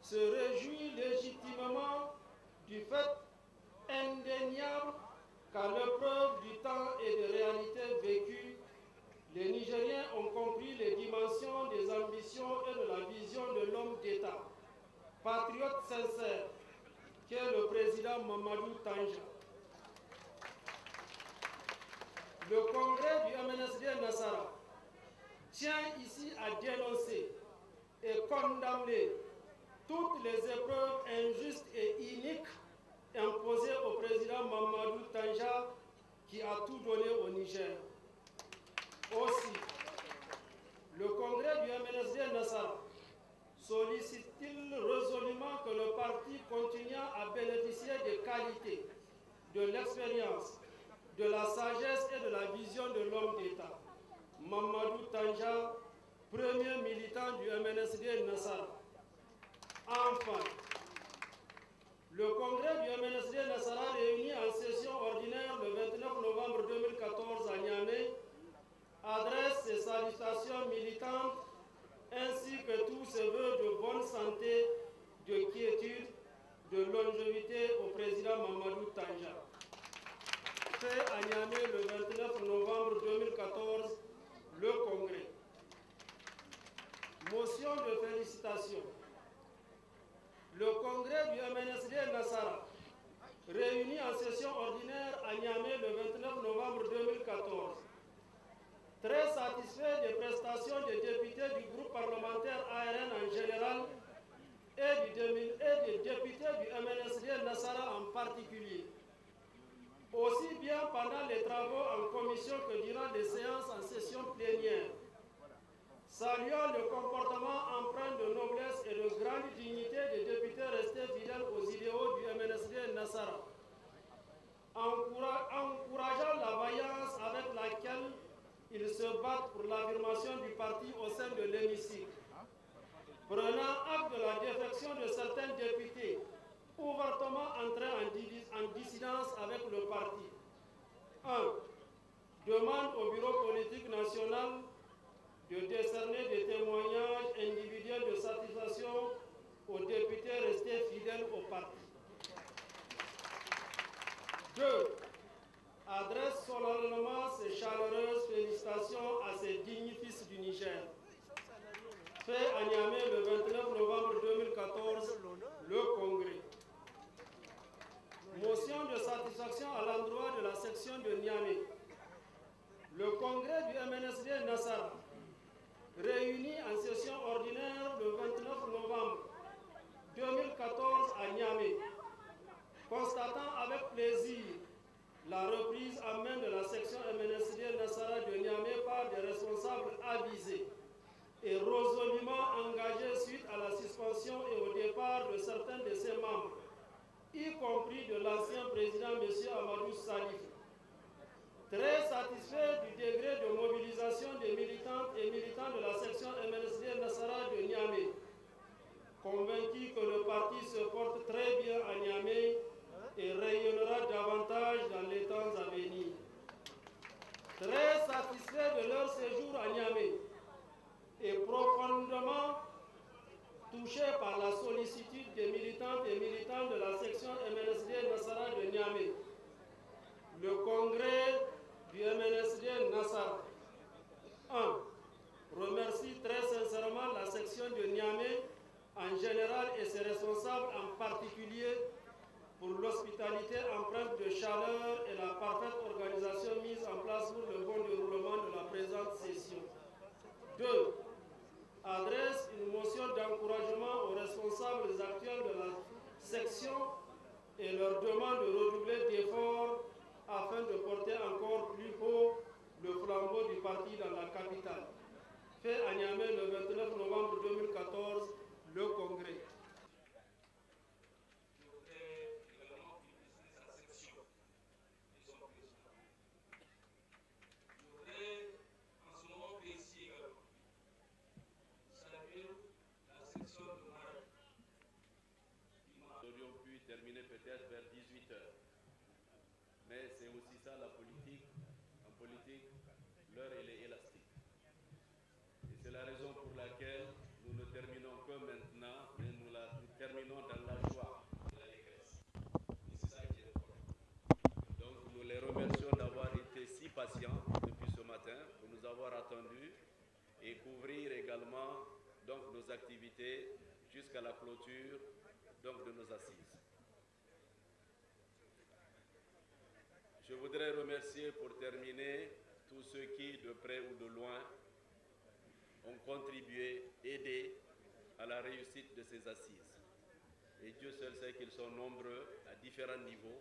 se réjouit légitimement du fait indéniable qu'à l'épreuve du temps et des réalités vécues, les Nigériens ont compris les dimensions des ambitions et de la vision de l'homme d'État, patriote sincère, qu'est le président Mamadou Tanja. Le congrès du MNSD Nassara tient ici à dénoncer et condamner toutes les épreuves injustes et iniques imposées au président Mamadou Tanja qui a tout donné au Niger. Aussi, le congrès du MNSD Nassara sollicite-t-il résolument que le parti continuant à bénéficier des qualités, de l'expérience, de la sagesse et de la vision de l'homme d'État, Mamadou Tanja, premier militant du MNSD Nassara. Enfin, le congrès du MNSD Nassara réuni en session ordinaire le 29 novembre 2014 à Niamey adresse ses salutations militantes ainsi que tous ses vœux de bonne santé, de quiétude, de longévité au président Mamadou Tanja. Fait à Niamey le 29 novembre 2014, le congrès. Motion de félicitations. Le congrès du MNSD Nassara, réuni en session ordinaire à Niamey le 29 novembre 2014, très satisfait des prestations des députés du groupe parlementaire ARN en général et des députés du MNSD Nassara en particulier, aussi bien pendant les travaux en commission que durant les séances en session plénière. Saluant le comportement empreint de noblesse et de grande dignité des députés restés fidèles aux idéaux du MNSD Nassara, encourageant la vaillance avec laquelle ils se battent pour l'affirmation du parti au sein de l'hémicycle, prenant acte de la défection de certains députés ouvertement entrés en dissidence avec le parti. 1. Demande au bureau politique national de décerner des témoignages individuels de satisfaction aux députés restés fidèles au parti. 2. Adresse solennellement ses chaleureuses félicitations à ces dignes fils du Niger. Fait à Niamey le 29 novembre 2014, le congrès. Motion de satisfaction à l'endroit de la section de Niamey. Le congrès du MNSD Nassara, réuni en session ordinaire le 29 novembre 2014 à Niamey, constatant avec plaisir la reprise en main de la section MNSD Nassara de Niamey par des responsables avisés et résolument engagés suite à la suspension et au départ de certains de ses membres, y compris de l'ancien président M. Amadou Salif. Très satisfait du degré de mobilisation des militantes et militants de la section MNSD Nassara de Niamey, convaincu que le parti se porte très bien à Niamey et rayonnera davantage dans les temps à venir. Très satisfait de leur séjour à Niamey et profondément touché par la sollicitude des militantes et militants de la section MNSD Nassara de Niamey, le congrès du MNSD Nassara 1. Remercie très sincèrement la section de Niamey en général et ses responsables en particulier pour l'hospitalité empreinte de chaleur et la parfaite organisation mise en place pour le bon déroulement de la présente session. 2. Adresse une motion d'encouragement aux responsables actuels de la section et leur demande de redoubler d'efforts afin de porter encore plus haut le flambeau du parti dans la capitale. Fait à Niamey le 29 novembre 2014, le congrès. Terminer peut-être vers 18 h. Mais c'est aussi ça la politique. En politique, l'heure elle est élastique. Et c'est la raison pour laquelle nous ne terminons que maintenant, mais nous terminons dans la joie de l'allégresse. Et c'est ça qui est important. d'avoir attendu et couvrir également donc, nos activités jusqu'à la clôture donc, de nos assises. Je voudrais remercier pour terminer tous ceux qui, de près ou de loin, ont contribué, aidé à la réussite de ces assises. Et Dieu seul sait qu'ils sont nombreux à différents niveaux.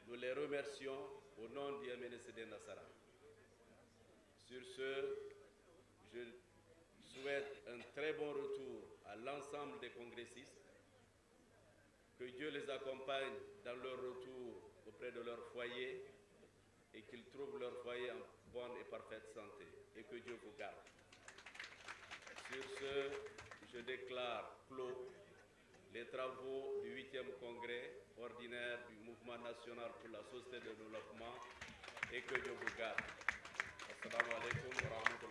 Nous les remercions au nom du MNSD Nassara. Sur ce, je souhaite un très bon retour à l'ensemble des congressistes. Que Dieu les accompagne dans leur retour auprès de leur foyer et qu'ils trouvent leur foyer en bonne et parfaite santé. Et que Dieu vous garde. Sur ce, je déclare clos les travaux du 8e congrès ordinaire du Mouvement national pour la société de développement et que Dieu vous garde. Assalamu alaikum wa rahmatullahi.